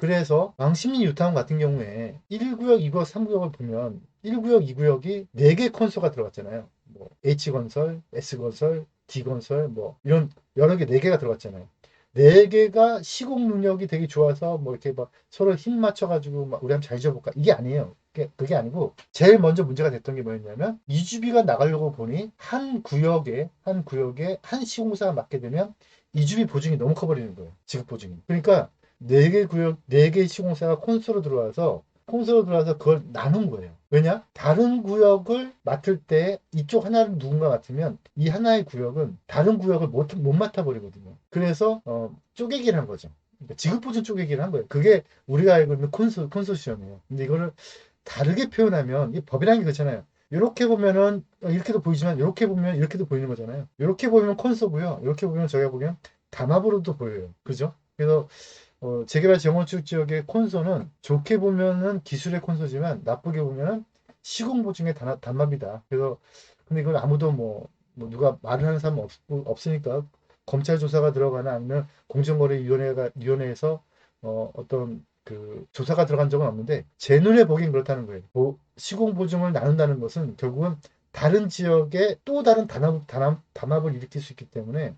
왕십리 뉴타운 같은 경우에 1구역, 2구역, 3구역을 보면 1구역, 2구역이 4개 콘소가 들어갔잖아요. 뭐 H건설, S건설, D건설 뭐 이런 여러 개 4개가 들어갔잖아요. 4개가 시공 능력이 되게 좋아서 뭐 이렇게 막 서로 힘 맞춰가지고 막 우리 한번 잘 지어볼까? 이게 아니에요. 그게 아니고 제일 먼저 문제가 됐던 게 뭐였냐면 이주비가 나가려고 보니 한 구역에 한 시공사가 맡게 되면 이주비 보증이 너무 커버리는 거예요. 지급 보증이. 그러니까 4개 구역, 4개 시공사가 콘솔로 들어와서 그걸 나눈 거예요. 왜냐? 다른 구역을 맡을 때 이쪽 하나를 누군가 맡으면 이 하나의 구역은 다른 구역을 못 맡아버리거든요. 그래서 쪼개기를 한 거죠. 그러니까 지급보증 쪼개기를 한 거예요. 그게 우리가 알고 있는 콘소시엄이에요. 근데 이거를 다르게 표현하면 이 법이라는 게 그렇잖아요. 이렇게 보면은 이렇게도 보이지만 이렇게 보면 이렇게도 보이는 거잖아요. 이렇게 보면 콘소고요. 이렇게 보면 저희가 보면 담합으로도 보여요. 그죠? 그래서 재개발 정원축 지역의 콘소는 좋게 보면은 기술의 콘소지만 나쁘게 보면은 시공보증의 단합이다. 그래서 근데 이걸 아무도 누가 말을 하는 사람 없으니까 검찰 조사가 들어가나 아니면 공정거래위원회에서 어떤 그 조사가 들어간 적은 없는데 제 눈에 보기엔 그렇다는 거예요. 시공보증을 나눈다는 것은 결국은 다른 지역에 또 다른 담합을 일으킬 수 있기 때문에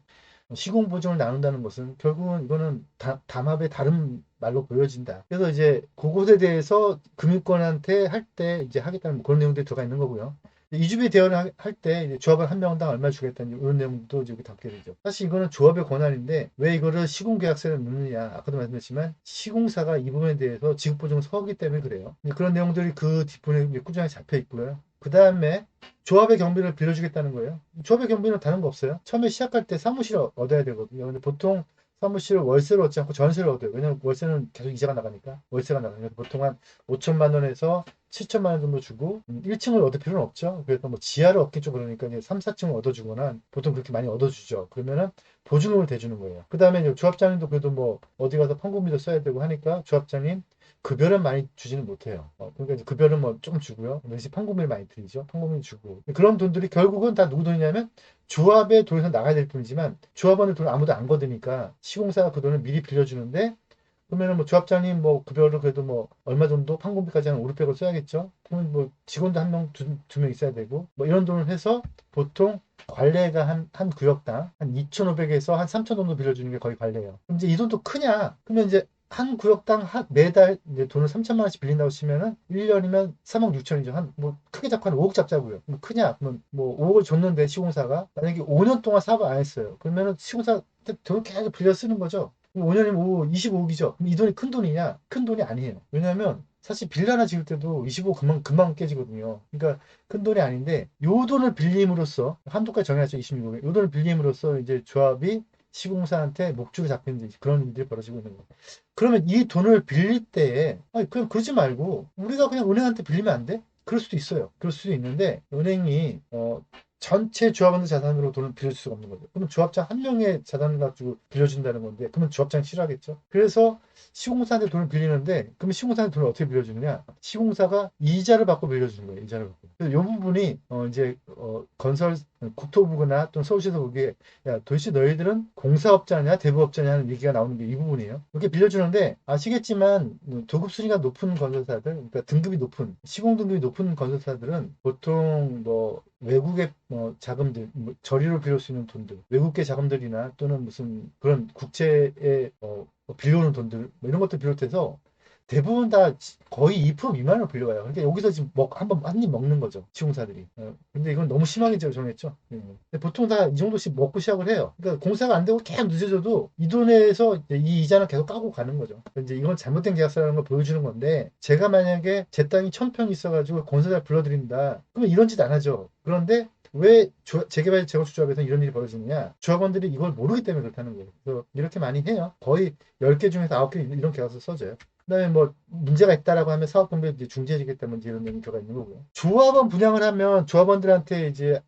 시공 보증을 나눈다는 것은 결국은 이거는 담합의 다른 말로 보여진다. 그래서 이제 그것에 대해서 금융권한테 할 때 이제 하겠다는 그런 내용들이 들어가 있는 거고요. 이주비 대여를 할 때 조합원 한 명당 얼마 주겠다는 이런 내용도 여기 담게 되죠. 사실 이거는 조합의 권한인데 왜 이거를 시공계약서에 넣느냐. 아까도 말씀드렸지만 시공사가 이 부분에 대해서 지급보증을 서기 때문에 그래요. 그런 내용들이 그 뒷부분에 꾸준히 잡혀 있고요. 그 다음에 조합의 경비를 빌려주겠다는 거예요. 조합의 경비는 다른 거 없어요. 처음에 시작할 때 사무실을 얻어야 되거든요. 근데 보통 사무실을 월세를 얻지 않고 전세를 얻어요. 왜냐면 월세는 계속 이자가 나가니까. 월세가 나가니까. 보통 한 5천만 원에서 7천만 원 정도 주고 1층을 얻을 필요는 없죠. 그래서 뭐 지하를 얻긴 좀 그러니까 이제 3, 4층을 얻어주거나 보통 그렇게 많이 얻어주죠. 그러면은 보증금을 대주는 거예요. 그 다음에 조합장님도 그래도 뭐 어디 가서 판공비도 써야 되고 하니까 조합장님 급여는 많이 주지는 못해요. 그러니까 이제 급여는 뭐 조금 주고요. 대신 판공비를 많이 드리죠. 판공비 주고. 그런 돈들이 결국은 다 누구 돈이냐면 조합의 돈에서 나가야 될 뿐이지만 조합원의 돈을 아무도 안 거두니까 시공사가 그 돈을 미리 빌려주는데 그러면은 뭐 조합장님 뭐 급여를 그래도 뭐 얼마 정도 판공비까지 한 5, 600을 써야겠죠. 그러면 뭐 직원도 한 명, 두 명 있어야 되고 뭐 이런 돈을 해서 보통 관례가 한 구역당 한 2,500에서 한 3,000 정도 빌려주는 게 거의 관례예요. 그럼 이제 이 돈도 크냐? 그러면 이제 한 구역당 매달 이제 돈을 3천만 원씩 빌린다고 치면은 1년이면 3억 6천이죠. 한 뭐 크게 잡고 한 5억 잡자고요. 뭐 크냐? 그러면 뭐 5억을 줬는데 시공사가 만약에 5년 동안 사업을 안 했어요. 그러면은 시공사 돈을 계속 빌려 쓰는 거죠. 5년이면 25억이죠. 그럼 이 돈이 큰 돈이냐? 큰 돈이 아니에요. 왜냐하면 사실 빌라 하나 지을 때도 25억 금방 깨지거든요. 그러니까 큰 돈이 아닌데 요 돈을 빌림으로써 한도까지 정해놨죠. 26억에. 요 돈을 빌림으로써 이제 조합이 시공사한테 목줄이 잡히는 그런 일들이 벌어지고 있는 거예요. 그러면 이 돈을 빌릴 때에 아니 그냥 그러지 말고 우리가 그냥 은행한테 빌리면 안 돼? 그럴 수도 있어요. 그럴 수도 있는데 은행이 전체 조합원들 자산으로 돈을 빌려줄 수가 없는 거죠. 그럼 조합장 한 명의 자산을 가지고 빌려준다는 건데 그러면 조합장이 싫어하겠죠. 그래서 시공사한테 돈을 빌리는데 그러면 시공사한테 돈을 어떻게 빌려주느냐? 시공사가 이자를 받고 빌려주는 거예요. 이자를 받고. 그래서 이 부분이 이제 건설 국토부나 또는 서울시에서 보기에 야 도대체 너희들은 공사업자냐 대부업자냐 하는 얘기가 나오는 게 이 부분이에요. 이렇게 빌려주는데 아시겠지만 도급 순위가 높은 건설사들, 그러니까 등급이 높은 시공 등급이 높은 건설사들은 보통 뭐 외국의 자금들, 뭐 저리로 빌릴 수 있는 돈들, 외국계 자금들이나 또는 무슨 그런 국채에 빌려오는 돈들, 뭐 이런 것들 비롯해서 대부분 다 거의 2% 미만으로 빌려와요. 그러니까 여기서 지금 한번 한 입 먹는 거죠. 시공사들이. 근데 이건 너무 심하게 제가 정했죠. 근데 보통 다 이 정도씩 먹고 시작을 해요. 그러니까 공사가 안 되고 계속 늦어져도 이 돈에서 이 이자는 계속 까고 가는 거죠. 이제 이건 잘못된 계약서라는 걸 보여주는 건데 제가 만약에 제 땅이 1,000평 있어가지고 건설사를 불러드린다. 그러면 이런 짓 안 하죠. 그런데 왜 재개발 재건축조합에서 이런 일이 벌어지느냐? 조합원들이 이걸 모르기 때문에 그렇다는 거예요. 그래서 이렇게 많이 해요. 거의 10개 중에서 9개 이런 계약서 써져요. 그다음에 뭐 문제가 있다라고 하면 사업 공백 이제 중지해지기 때문에 이런 연표가 있는 거고요. 조합원 분양을 하면 조합원들한테 이제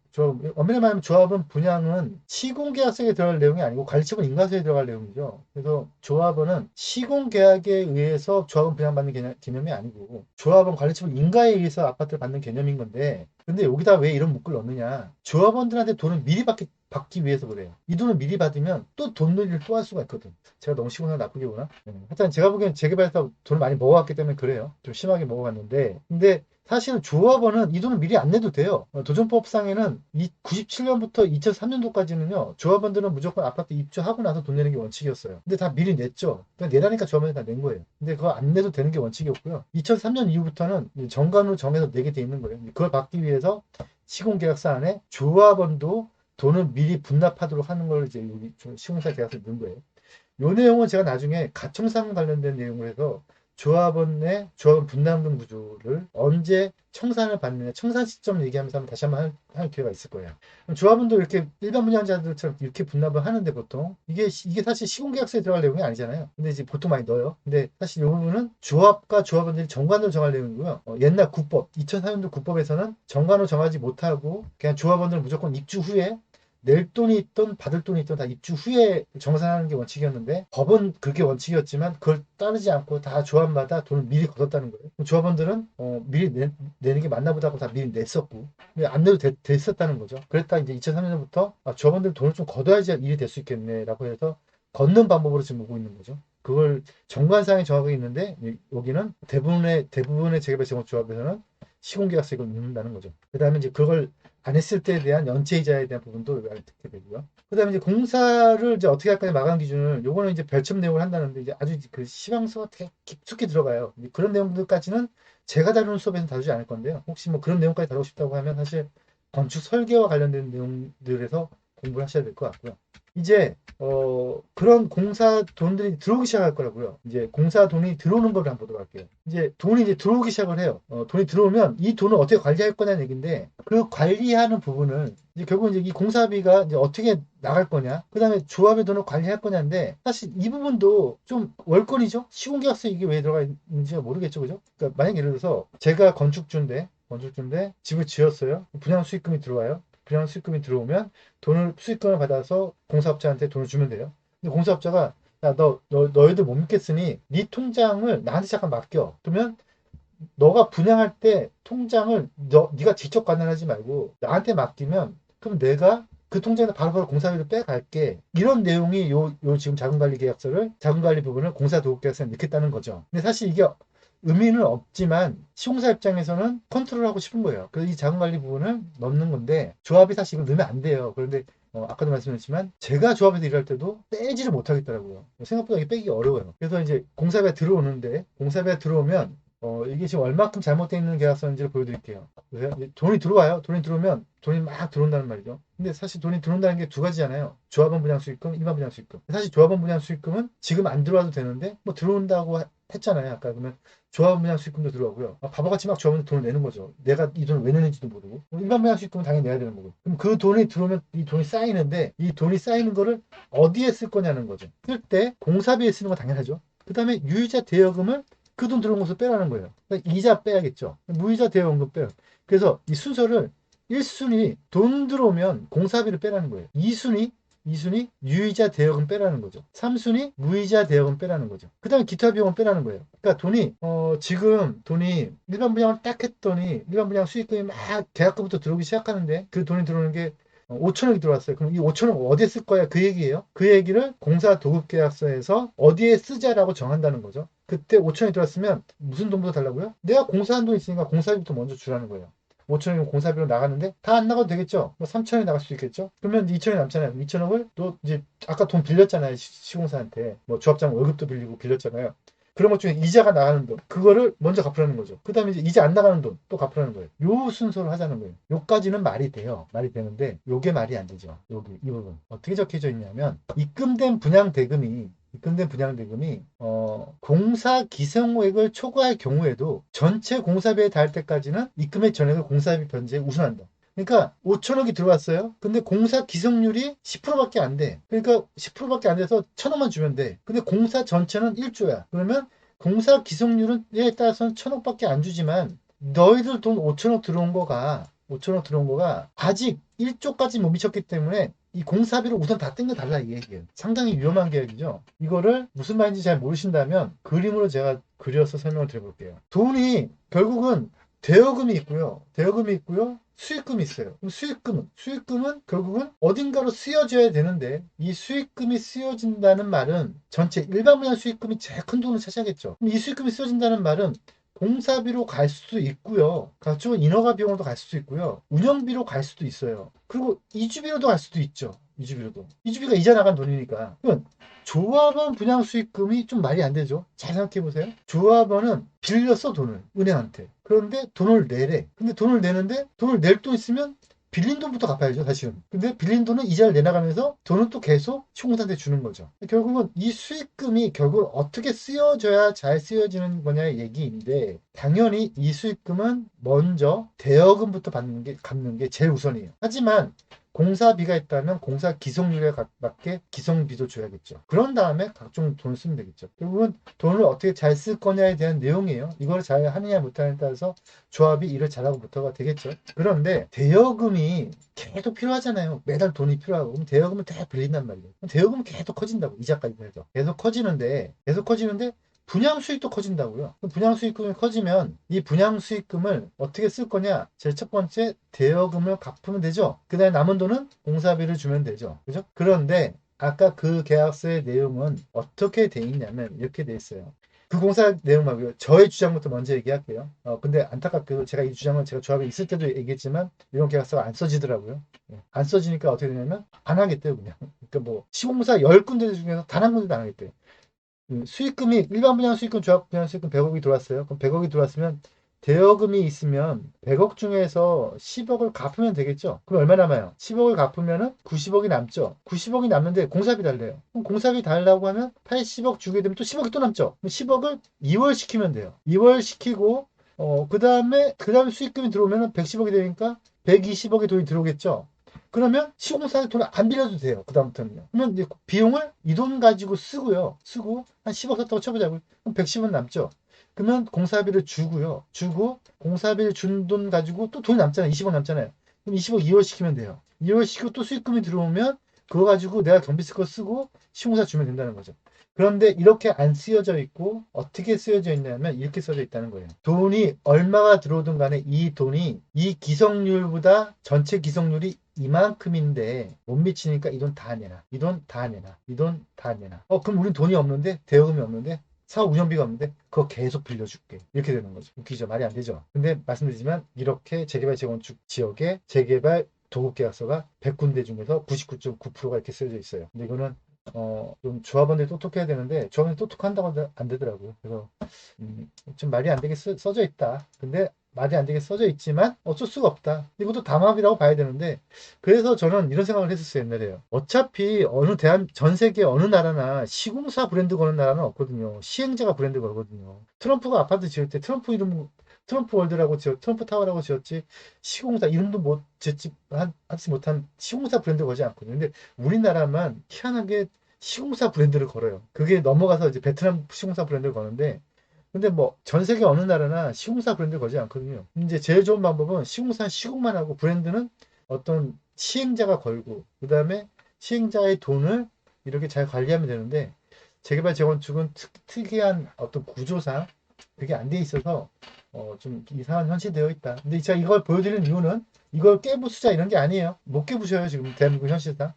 엄밀히 말하면 조합원 분양은 시공계약서에 들어갈 내용이 아니고 관리처분 인가서에 들어갈 내용이죠. 그래서 조합원은 시공계약에 의해서 조합원 분양받는 개념이 아니고 조합원 관리처분 인가에 의해서 아파트를 받는 개념인 건데 근데 여기다 왜 이런 묶을 넣느냐. 조합원들한테 돈을 미리 받기 위해서 그래요. 이 돈을 미리 받으면 또 돈 놀이를 또 할 수가 있거든. 제가 너무 시공사 나쁘게 보나? 하여튼 제가 보기엔 재개발에서 돈을 많이 먹어왔기 때문에 그래요. 좀 심하게 먹어갔는데 근데 사실은 조합원은 이 돈을 미리 안 내도 돼요. 도정법상에는 97년부터 2003년도까지는요. 조합원들은 무조건 아파트 입주하고 나서 돈 내는 게 원칙이었어요. 근데 다 미리 냈죠. 그냥 내라니까 조합원이 다 낸 거예요. 근데 그거 안 내도 되는 게 원칙이었고요. 2003년 이후부터는 정관으로 정해서 내게 돼 있는 거예요. 그걸 받기 위해서 시공계약서 안에 조합원도 돈을 미리 분납하도록 하는 걸 이제 여기 시공사 계약서에 넣은 거예요. 요 내용은 제가 나중에 가청상 관련된 내용을 해서 조합원의 조합원 분담금 구조를 언제 청산을 받느냐 청산 시점 얘기하면서 한번 다시 한번 할 기회가 있을 거예요. 조합원도 이렇게 일반 분양자들처럼 이렇게 분납을 하는데 보통 이게 사실 시공계약서에 들어갈 내용이 아니잖아요. 근데 이제 보통 많이 넣어요. 근데 사실 이 부분은 조합과 조합원들이 정관으로 정할 내용이고요. 옛날 국법 2004년도 국법에서는 정관으로 정하지 못하고 그냥 조합원들은 무조건 입주 후에 낼 돈이 있던 받을 돈이 있던 다 입주 후에 정산하는 게 원칙이었는데 법은 그게 원칙이었지만 그걸 따르지 않고 다 조합마다 돈을 미리 걷었다는 거예요. 조합원들은 미리 내는 게 맞나 보다 하고 다 미리 냈었고 안 내도 됐었다는 거죠. 그랬다 이제 2003년부터 조합원들 돈을 좀 걷어야지 일이 될 수 있겠네라고 해서 걷는 방법으로 지금 오고 있는 거죠. 그걸 정관상에 정하고 있는데 여기는 대부분의 재개발 재건조합에서는 시공계약서 이걸 넣는다는 거죠. 그 다음에 이제 그걸 안 했을 때에 대한 연체이자에 대한 부분도 여기 안에 듣게 되고요. 그 다음에 이제 공사를 이제 어떻게 할 거냐 마감 기준을 요거는 이제 별첨 내용을 한다는데 이제 아주 그 시황서가 되게 깊숙이 들어가요. 그런 내용들까지는 제가 다루는 수업에서는 다루지 않을 건데요. 혹시 뭐 그런 내용까지 다루고 싶다고 하면 사실 건축 설계와 관련된 내용들에서 공부를 하셔야 될 것 같고요. 이제 그런 공사 돈들이 들어오기 시작할 거라고요. 이제 공사 돈이 들어오는 걸 한번 보도록 할게요. 이제 돈이 이제 들어오기 시작을 해요. 돈이 들어오면 이 돈을 어떻게 관리할 거냐는 얘기인데 그 관리하는 부분은 이제 결국 이제 이 공사비가 이제 어떻게 나갈 거냐, 그 다음에 조합의 돈을 관리할 거냐인데 사실 이 부분도 좀 월권이죠. 시공계약서 이게 왜 들어가 있는지가 모르겠죠, 그죠? 그러니까 만약 예를 들어서 제가 건축주인데 집을 지었어요. 분양 수익금이 들어와요. 분양 수익금이 들어오면 수익금을 받아서 공사업자한테 돈을 주면 돼요. 근데 공사업자가 야, 너희들 못 믿겠으니 네 통장을 나한테 잠깐 맡겨. 그러면 너가 분양할 때 통장을 네가 직접 관할하지 말고 나한테 맡기면 그럼 내가 그 통장에서 바로바로 공사비를 빼갈게. 이런 내용이 요 지금 자금관리 부분을 공사도급계약서에 넣겠다는 거죠. 근데 사실 이게 의미는 없지만 시공사 입장에서는 컨트롤하고 싶은 거예요. 그래서 이 자금관리 부분을 넣는 건데 조합이 사실 이걸 넣으면 안 돼요. 그런데 아까도 말씀드렸지만 제가 조합에서 일할 때도 빼지를 못하겠더라고요. 생각보다 이게 빼기 어려워요. 그래서 이제 공사비가 들어오는데 공사비가 들어오면 이게 지금 얼마큼 잘못되어 있는 계약서인지를 보여드릴게요. 그래서 돈이 들어와요. 돈이 들어오면 돈이 막 들어온다는 말이죠. 근데 사실 돈이 들어온다는 게 두 가지잖아요. 조합원 분양 수익금, 일반 분양 수익금. 사실 조합원 분양 수익금은 지금 안 들어와도 되는데 뭐 들어온다고 했잖아요. 아까 그러면 조합원 분양 수익금도 들어오고요. 바보같이 막 조합원들 돈을 내는 거죠. 내가 이 돈을 왜 내는지도 모르고. 일반 분양 수익금은 당연히 내야 되는 거고. 그럼 그 돈이 들어오면 이 돈이 쌓이는데 이 돈이 쌓이는 거를 어디에 쓸 거냐는 거죠. 쓸 때 공사비에 쓰는 거 당연하죠. 그 다음에 유의자 대여금을 그 돈 들어온 것을 빼라는 거예요. 그러니까 이자 빼야겠죠. 무이자 대여금도 빼요. 그래서 이 순서를 1순위 돈 들어오면 공사비를 빼라는 거예요. 2순위 유이자 대여금 빼라는 거죠. 3순위 무이자 대여금 빼라는 거죠. 그 다음에 기타 비용은 빼라는 거예요. 그러니까 돈이 지금 돈이 일반 분양을 딱 했더니 일반 분양 수익금이 막 계약금부터 들어오기 시작하는데 그 돈이 들어오는 게 5천억이 들어왔어요. 그럼 이 5천억 어디에 쓸 거야? 그 얘기예요. 그 얘기를 공사 도급 계약서에서 어디에 쓰자라고 정한다는 거죠. 그때 5천억이 들어왔으면 무슨 돈부터 달라고요? 내가 공사한 돈 있으니까 공사비부터 먼저 주라는 거예요. 5천억이면 공사비로 나가는데 다 안 나가도 되겠죠. 뭐 3천억이 나갈 수 있겠죠. 그러면 2천억이 남잖아요. 2천억을 또 이제 아까 돈 빌렸잖아요. 시공사한테 뭐 조합장 월급도 빌리고 빌렸잖아요. 그런 것 중에 이자가 나가는 돈 그거를 먼저 갚으라는 거죠. 그 다음에 이제 이자 안 나가는 돈 또 갚으라는 거예요. 요 순서를 하자는 거예요. 요까지는 말이 돼요. 말이 되는데 요게 말이 안 되죠. 여기 이 부분 어떻게 적혀져 있냐면 입금된 분양대금이 공사 기성액을 초과할 경우에도 전체 공사비에 닿을 때까지는 입금액 전액을 공사비 변제에 우선한다. 그러니까 5천억이 들어왔어요. 근데 공사 기성률이 10%밖에 안 돼. 그러니까 10%밖에 안 돼서 1,000억만 주면 돼. 근데 공사 전체는 1조야. 그러면 공사 기성률에 따라서는 1,000억밖에 안 주지만 너희들 돈 5천억 들어온 거가 아직 1조까지 못 미쳤기 때문에 이 공사비를 우선 다 땡겨달라 이 얘기예요. 상당히 위험한 계획이죠. 이거를 무슨 말인지 잘 모르신다면 그림으로 제가 그려서 설명을 드려볼게요. 돈이 결국은 대여금이 있고요. 수익금이 있어요. 그럼 수익금은 결국은 어딘가로 쓰여져야 되는데 이 수익금이 쓰여진다는 말은 전체 일반 분야 수익금이 제일 큰 돈을 차지하겠죠. 그럼 이 수익금이 쓰여진다는 말은 공사비로 갈 수도 있고요. 각종 인허가 비용으로도 갈 수도 있고요. 운영비로 갈 수도 있어요. 그리고 이주비로도 갈 수도 있죠. 이주비가 이자 나간 돈이니까. 그러면 조합원 분양 수익금이 좀 말이 안 되죠. 잘 생각해 보세요. 조합원은 빌렸어 돈을 은행한테. 그런데 돈을 내래. 근데 돈을 내는데 돈을 낼 돈 있으면 빌린 돈부터 갚아야죠, 사실은. 근데 빌린 돈은 이자를 내나가면서 돈은 또 계속 시공사한테 주는 거죠. 결국은 이 수익금이 결국 어떻게 쓰여져야 잘 쓰여지는 거냐의 얘기인데, 당연히 이 수익금은 먼저 대여금부터 갚는 게 제일 우선이에요. 하지만 공사비가 있다면 공사 기성률에 맞게 기성비도 줘야겠죠. 그런 다음에 각종 돈을 쓰면 되겠죠. 결국은 돈을 어떻게 잘 쓸 거냐에 대한 내용이에요. 이걸 잘 하느냐 못하느냐에 따라서 조합이 일을 잘하고 못하고 되겠죠. 그런데 대여금이 계속 필요하잖아요. 매달 돈이 필요하고 그럼 대여금을 다 빌린단 말이에요. 그럼 대여금은 계속 커진다고 이자까지 해서 계속 커지는데 분양 수익도 커진다고요. 분양 수익금이 커지면 이 분양 수익금을 어떻게 쓸 거냐? 제일 첫 번째 대여금을 갚으면 되죠. 그다음에 남은 돈은 공사비를 주면 되죠. 그죠? 그런데 아까 그 계약서의 내용은 어떻게 돼 있냐면 이렇게 돼 있어요. 그 공사 내용 말고요. 저의 주장부터 먼저 얘기할게요. 근데 안타깝게도 제가 이 주장은 제가 조합에 있을 때도 얘기했지만 이런 계약서가 안 써지더라고요. 안 써지니까 어떻게 되냐면 안 하겠대요, 그냥. 그러니까 뭐 시공사 10군데 중에서 단 한 군데도 안 하겠대요. 수익금이 일반 분양 수익금, 조합 분양 수익금 100억이 들어왔어요. 그럼 100억이 들어왔으면 대여금이 있으면 100억 중에서 10억을 갚으면 되겠죠. 그럼 얼마 남아요? 10억을 갚으면은 90억이 남죠. 90억이 남는데 공사비 달래요. 그럼 공사비 달라고 하면 80억 주게 되면 또 10억이 또 남죠. 그럼 10억을 2월 시키면 돼요. 2월 시키고 그다음에 수익금이 들어오면은 110억이 되니까 120억의 돈이 들어오겠죠. 그러면 시공사에 돈을 안 빌려도 돼요. 그다음부터는요. 그러면 이제 비용을 이 돈 가지고 쓰고 한 10억 썼다고 쳐보자고요. 그럼 110은 남죠. 그러면 공사비를 주고 공사비를 준 돈 가지고 또 돈이 남잖아요. 20억 남잖아요. 그럼 20억 2월 시키면 돼요. 2월 시키고 또 수익금이 들어오면 그거 가지고 내가 경비 쓸 거 쓰고 시공사 주면 된다는 거죠. 그런데 이렇게 안 쓰여져 있고 어떻게 쓰여져 있냐면 이렇게 써져 있다는 거예요. 돈이 얼마가 들어오든 간에 이 돈이 이 기성률보다 전체 기성률이 이만큼인데 못 미치니까 이 돈 다 내놔. 이 돈 다 내놔. 이 돈 다 내놔. 그럼 우린 돈이 없는데 대여금이 없는데 사업 운영비가 없는데 그거 계속 빌려줄게. 이렇게 되는 거죠. 웃기죠. 말이 안 되죠. 근데 말씀드리지만 이렇게 재개발 재건축 지역의 재개발 도급계약서가 100군데 중에서 99.9%가 이렇게 쓰여져 있어요. 근데 이거는 좀 조합원들이 똑똑해야 되는데 조합원들이 똑똑한다고 안 되더라고요. 그래서 좀 말이 안 되게 써져 있다. 근데 말이 안 되게 써져 있지만 어쩔 수가 없다. 이것도 담합이라고 봐야 되는데 그래서 저는 이런 생각을 했었어요. 옛날에요. 어차피 전 세계 어느 나라나 시공사 브랜드 거는 나라는 없거든요. 시행자가 브랜드 거거든요. 트럼프가 아파트 지을 때 트럼프 이름 트럼프 월드라고 트럼프 타워라고 지었지 시공사 이름도 못 짓지 하지 못한 시공사 브랜드 거지 않거든요. 근데 우리나라만 희한하게 시공사 브랜드를 걸어요. 그게 넘어가서 이제 베트남 시공사 브랜드를 거는데 근데 뭐 전 세계 어느 나라나 시공사 브랜드 걸지 않거든요. 이제 제일 좋은 방법은 시공사는 시공만 하고 브랜드는 어떤 시행자가 걸고 그다음에 시행자의 돈을 이렇게 잘 관리하면 되는데 재개발 재건축은 특이한 어떤 구조상 그게 안 돼 있어서 좀 이상한 현실되어 있다. 근데 제가 이걸 보여드리는 이유는 이걸 깨부수자 이런 게 아니에요. 못 깨부셔요 지금 대한민국 현실상.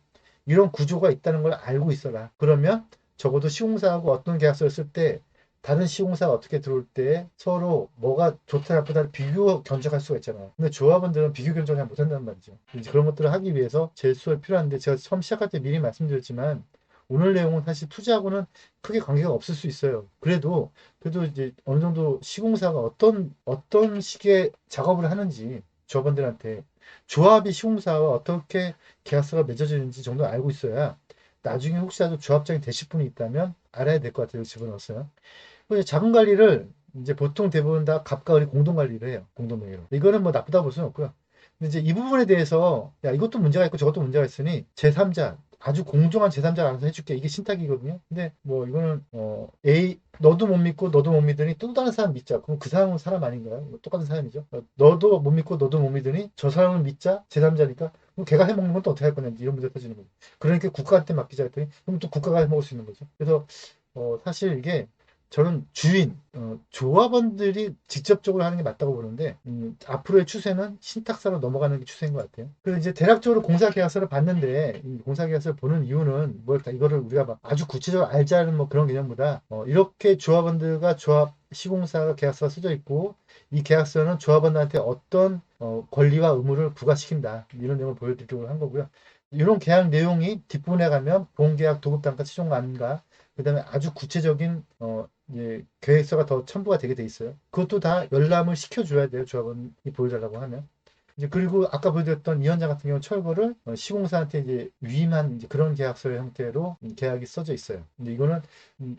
이런 구조가 있다는 걸 알고 있어라. 그러면 적어도 시공사하고 어떤 계약서를 쓸 때 다른 시공사가 어떻게 들어올 때 서로 뭐가 좋다 나쁘다를 비교 견적할 수가 있잖아요. 근데 조합원들은 비교 견적을 잘 못한다는 말이죠. 이제 그런 것들을 하기 위해서 제수가 필요한데 제가 처음 시작할 때 미리 말씀드렸지만 오늘 내용은 사실 투자하고는 크게 관계가 없을 수 있어요. 그래도 이제 어느 정도 시공사가 어떤 식의 작업을 하는지 조합원들한테 조합이 시공사와 어떻게 계약서가 맺어지는지 정도 알고 있어야 나중에 혹시라도 조합장이 되실 분이 있다면 알아야 될 것 같아요. 집어넣었어요. 그리고 자금 관리를 이제 보통 대부분 다 갑과 을이 공동 관리를 해요. 공동 명의로. 이거는 뭐 나쁘다고 볼 수는 없고요. 근데 이제 이 부분에 대해서 야 이것도 문제가 있고 저것도 문제가 있으니 제3자 아주 공정한 제3자가 알아서 해줄게. 이게 신탁이거든요. 근데 뭐 이거는 A 너도 못 믿고 너도 못 믿으니 또 다른 사람 믿자. 그럼 그 사람은 사람 아닌가요? 뭐 똑같은 사람이죠. 너도 못 믿고 너도 못 믿으니 저 사람은 믿자. 제3자니까 그럼 걔가 해먹는 건 또 어떻게 할 거냐 이런 문제 터지는 거죠. 그러니까 국가한테 맡기자 했더니 그럼 또 국가가 해먹을 수 있는 거죠. 그래서 사실 이게 저는 조합원들이 직접적으로 하는 게 맞다고 보는데, 앞으로의 추세는 신탁사로 넘어가는 게 추세인 것 같아요. 그래서 이제 대략적으로 공사 계약서를 봤는데, 이 공사 계약서를 보는 이유는 뭘까? 이거를 우리가 막 아주 구체적으로 알자는 뭐 그런 개념보다, 이렇게 조합원들과 시공사가 계약서가 쓰여 있고, 이 계약서는 조합원들한테 어떤 권리와 의무를 부과시킨다. 이런 내용을 보여드리려고 한 거고요. 이런 계약 내용이 뒷부분에 가면 본계약, 도급단가, 최종안가, 그 다음에 아주 구체적인 계획서가 더 첨부가 되게 돼 있어요. 그것도 다 열람을 시켜줘야 돼요. 조합원이 보여달라고 하면. 이제 그리고 아까 보여드렸던 이 현장 같은 경우는 철거를 시공사한테 이제 위임한 이제 그런 계약서의 형태로 계약이 써져 있어요. 근데 이거는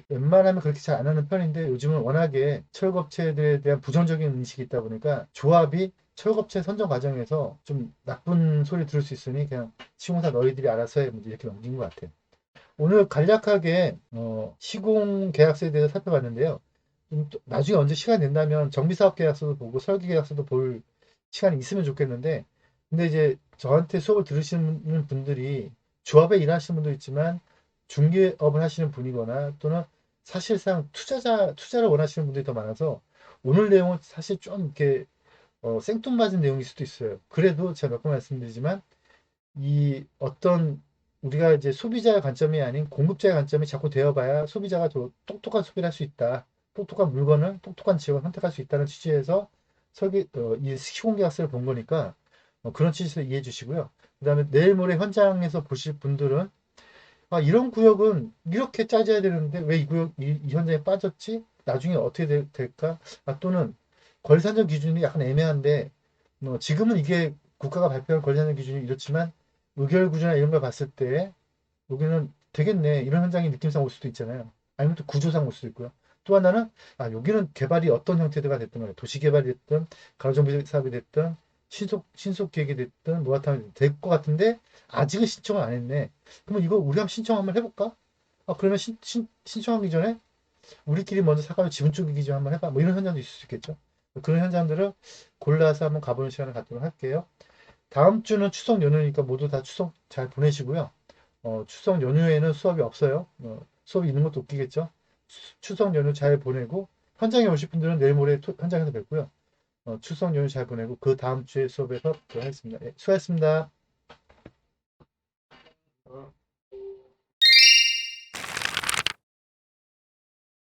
웬만하면 그렇게 잘 안 하는 편인데 요즘은 워낙에 철거업체들에 대한 부정적인 인식이 있다 보니까 조합이 철거업체 선정 과정에서 좀 나쁜 소리 들을 수 있으니 그냥 시공사 너희들이 알아서 해 이렇게 넘긴 것 같아요. 오늘 간략하게 시공 계약서에 대해서 살펴봤는데요. 나중에 언제 시간 된다면 정비사업 계약서도 보고 설계 계약서도 볼 시간이 있으면 좋겠는데, 근데 이제 저한테 수업을 들으시는 분들이 조합에 일하시는 분도 있지만 중개업을 하시는 분이거나 또는 사실상 투자를 원하시는 분들이 더 많아서 오늘 내용은 사실 좀 이렇게 생뚱맞은 내용일 수도 있어요. 그래도 제가 몇 번 말씀드리지만 이 어떤 우리가 이제 소비자의 관점이 아닌 공급자의 관점이 자꾸 되어봐야 소비자가 더 똑똑한 소비를 할 수 있다. 똑똑한 물건을 똑똑한 지역을 선택할 수 있다는 취지에서 이 시공계약서를 본 거니까 그런 취지에서 이해해 주시고요. 그 다음에 내일 모레 현장에서 보실 분들은 아, 이런 구역은 이렇게 짜져야 되는데 왜 이 구역, 이 현장에 빠졌지? 나중에 어떻게 될까? 아, 또는 권리 산정 기준이 약간 애매한데 지금은 이게 국가가 발표한 권리 산정 기준이 이렇지만 의결 구조나 이런 걸 봤을 때 여기는 되겠네. 이런 현장이 느낌상 올 수도 있잖아요. 아니면 또 구조상 올 수도 있고요. 또 하나는 여기는 개발이 어떤 형태가 됐든 간에 도시 개발이 됐든 가로정비 사업이 됐든 신속 기획이 됐든 뭐가 될 것 같은데 아직은 신청을 안 했네. 그러면 이거 우리 한번 신청 한번 해볼까? 그러면 신청하기 전에 우리끼리 먼저 사과를 지분 쪼개기 좀 한번 해봐. 뭐 이런 현장도 있을 수 있겠죠. 그런 현장들을 골라서 한번 가보는 시간을 갖도록 할게요. 다음 주는 추석 연휴니까 모두 다 추석 잘 보내시고요. 추석 연휴에는 수업이 없어요. 수업이 있는 것도 웃기겠죠. 추석 연휴 잘 보내고 현장에 오실 분들은 내일 모레 현장에서 뵙고요. 추석 연휴 잘 보내고 그 다음 주에 수업에서 뵙도록 하겠습니다. 예, 수고하셨습니다.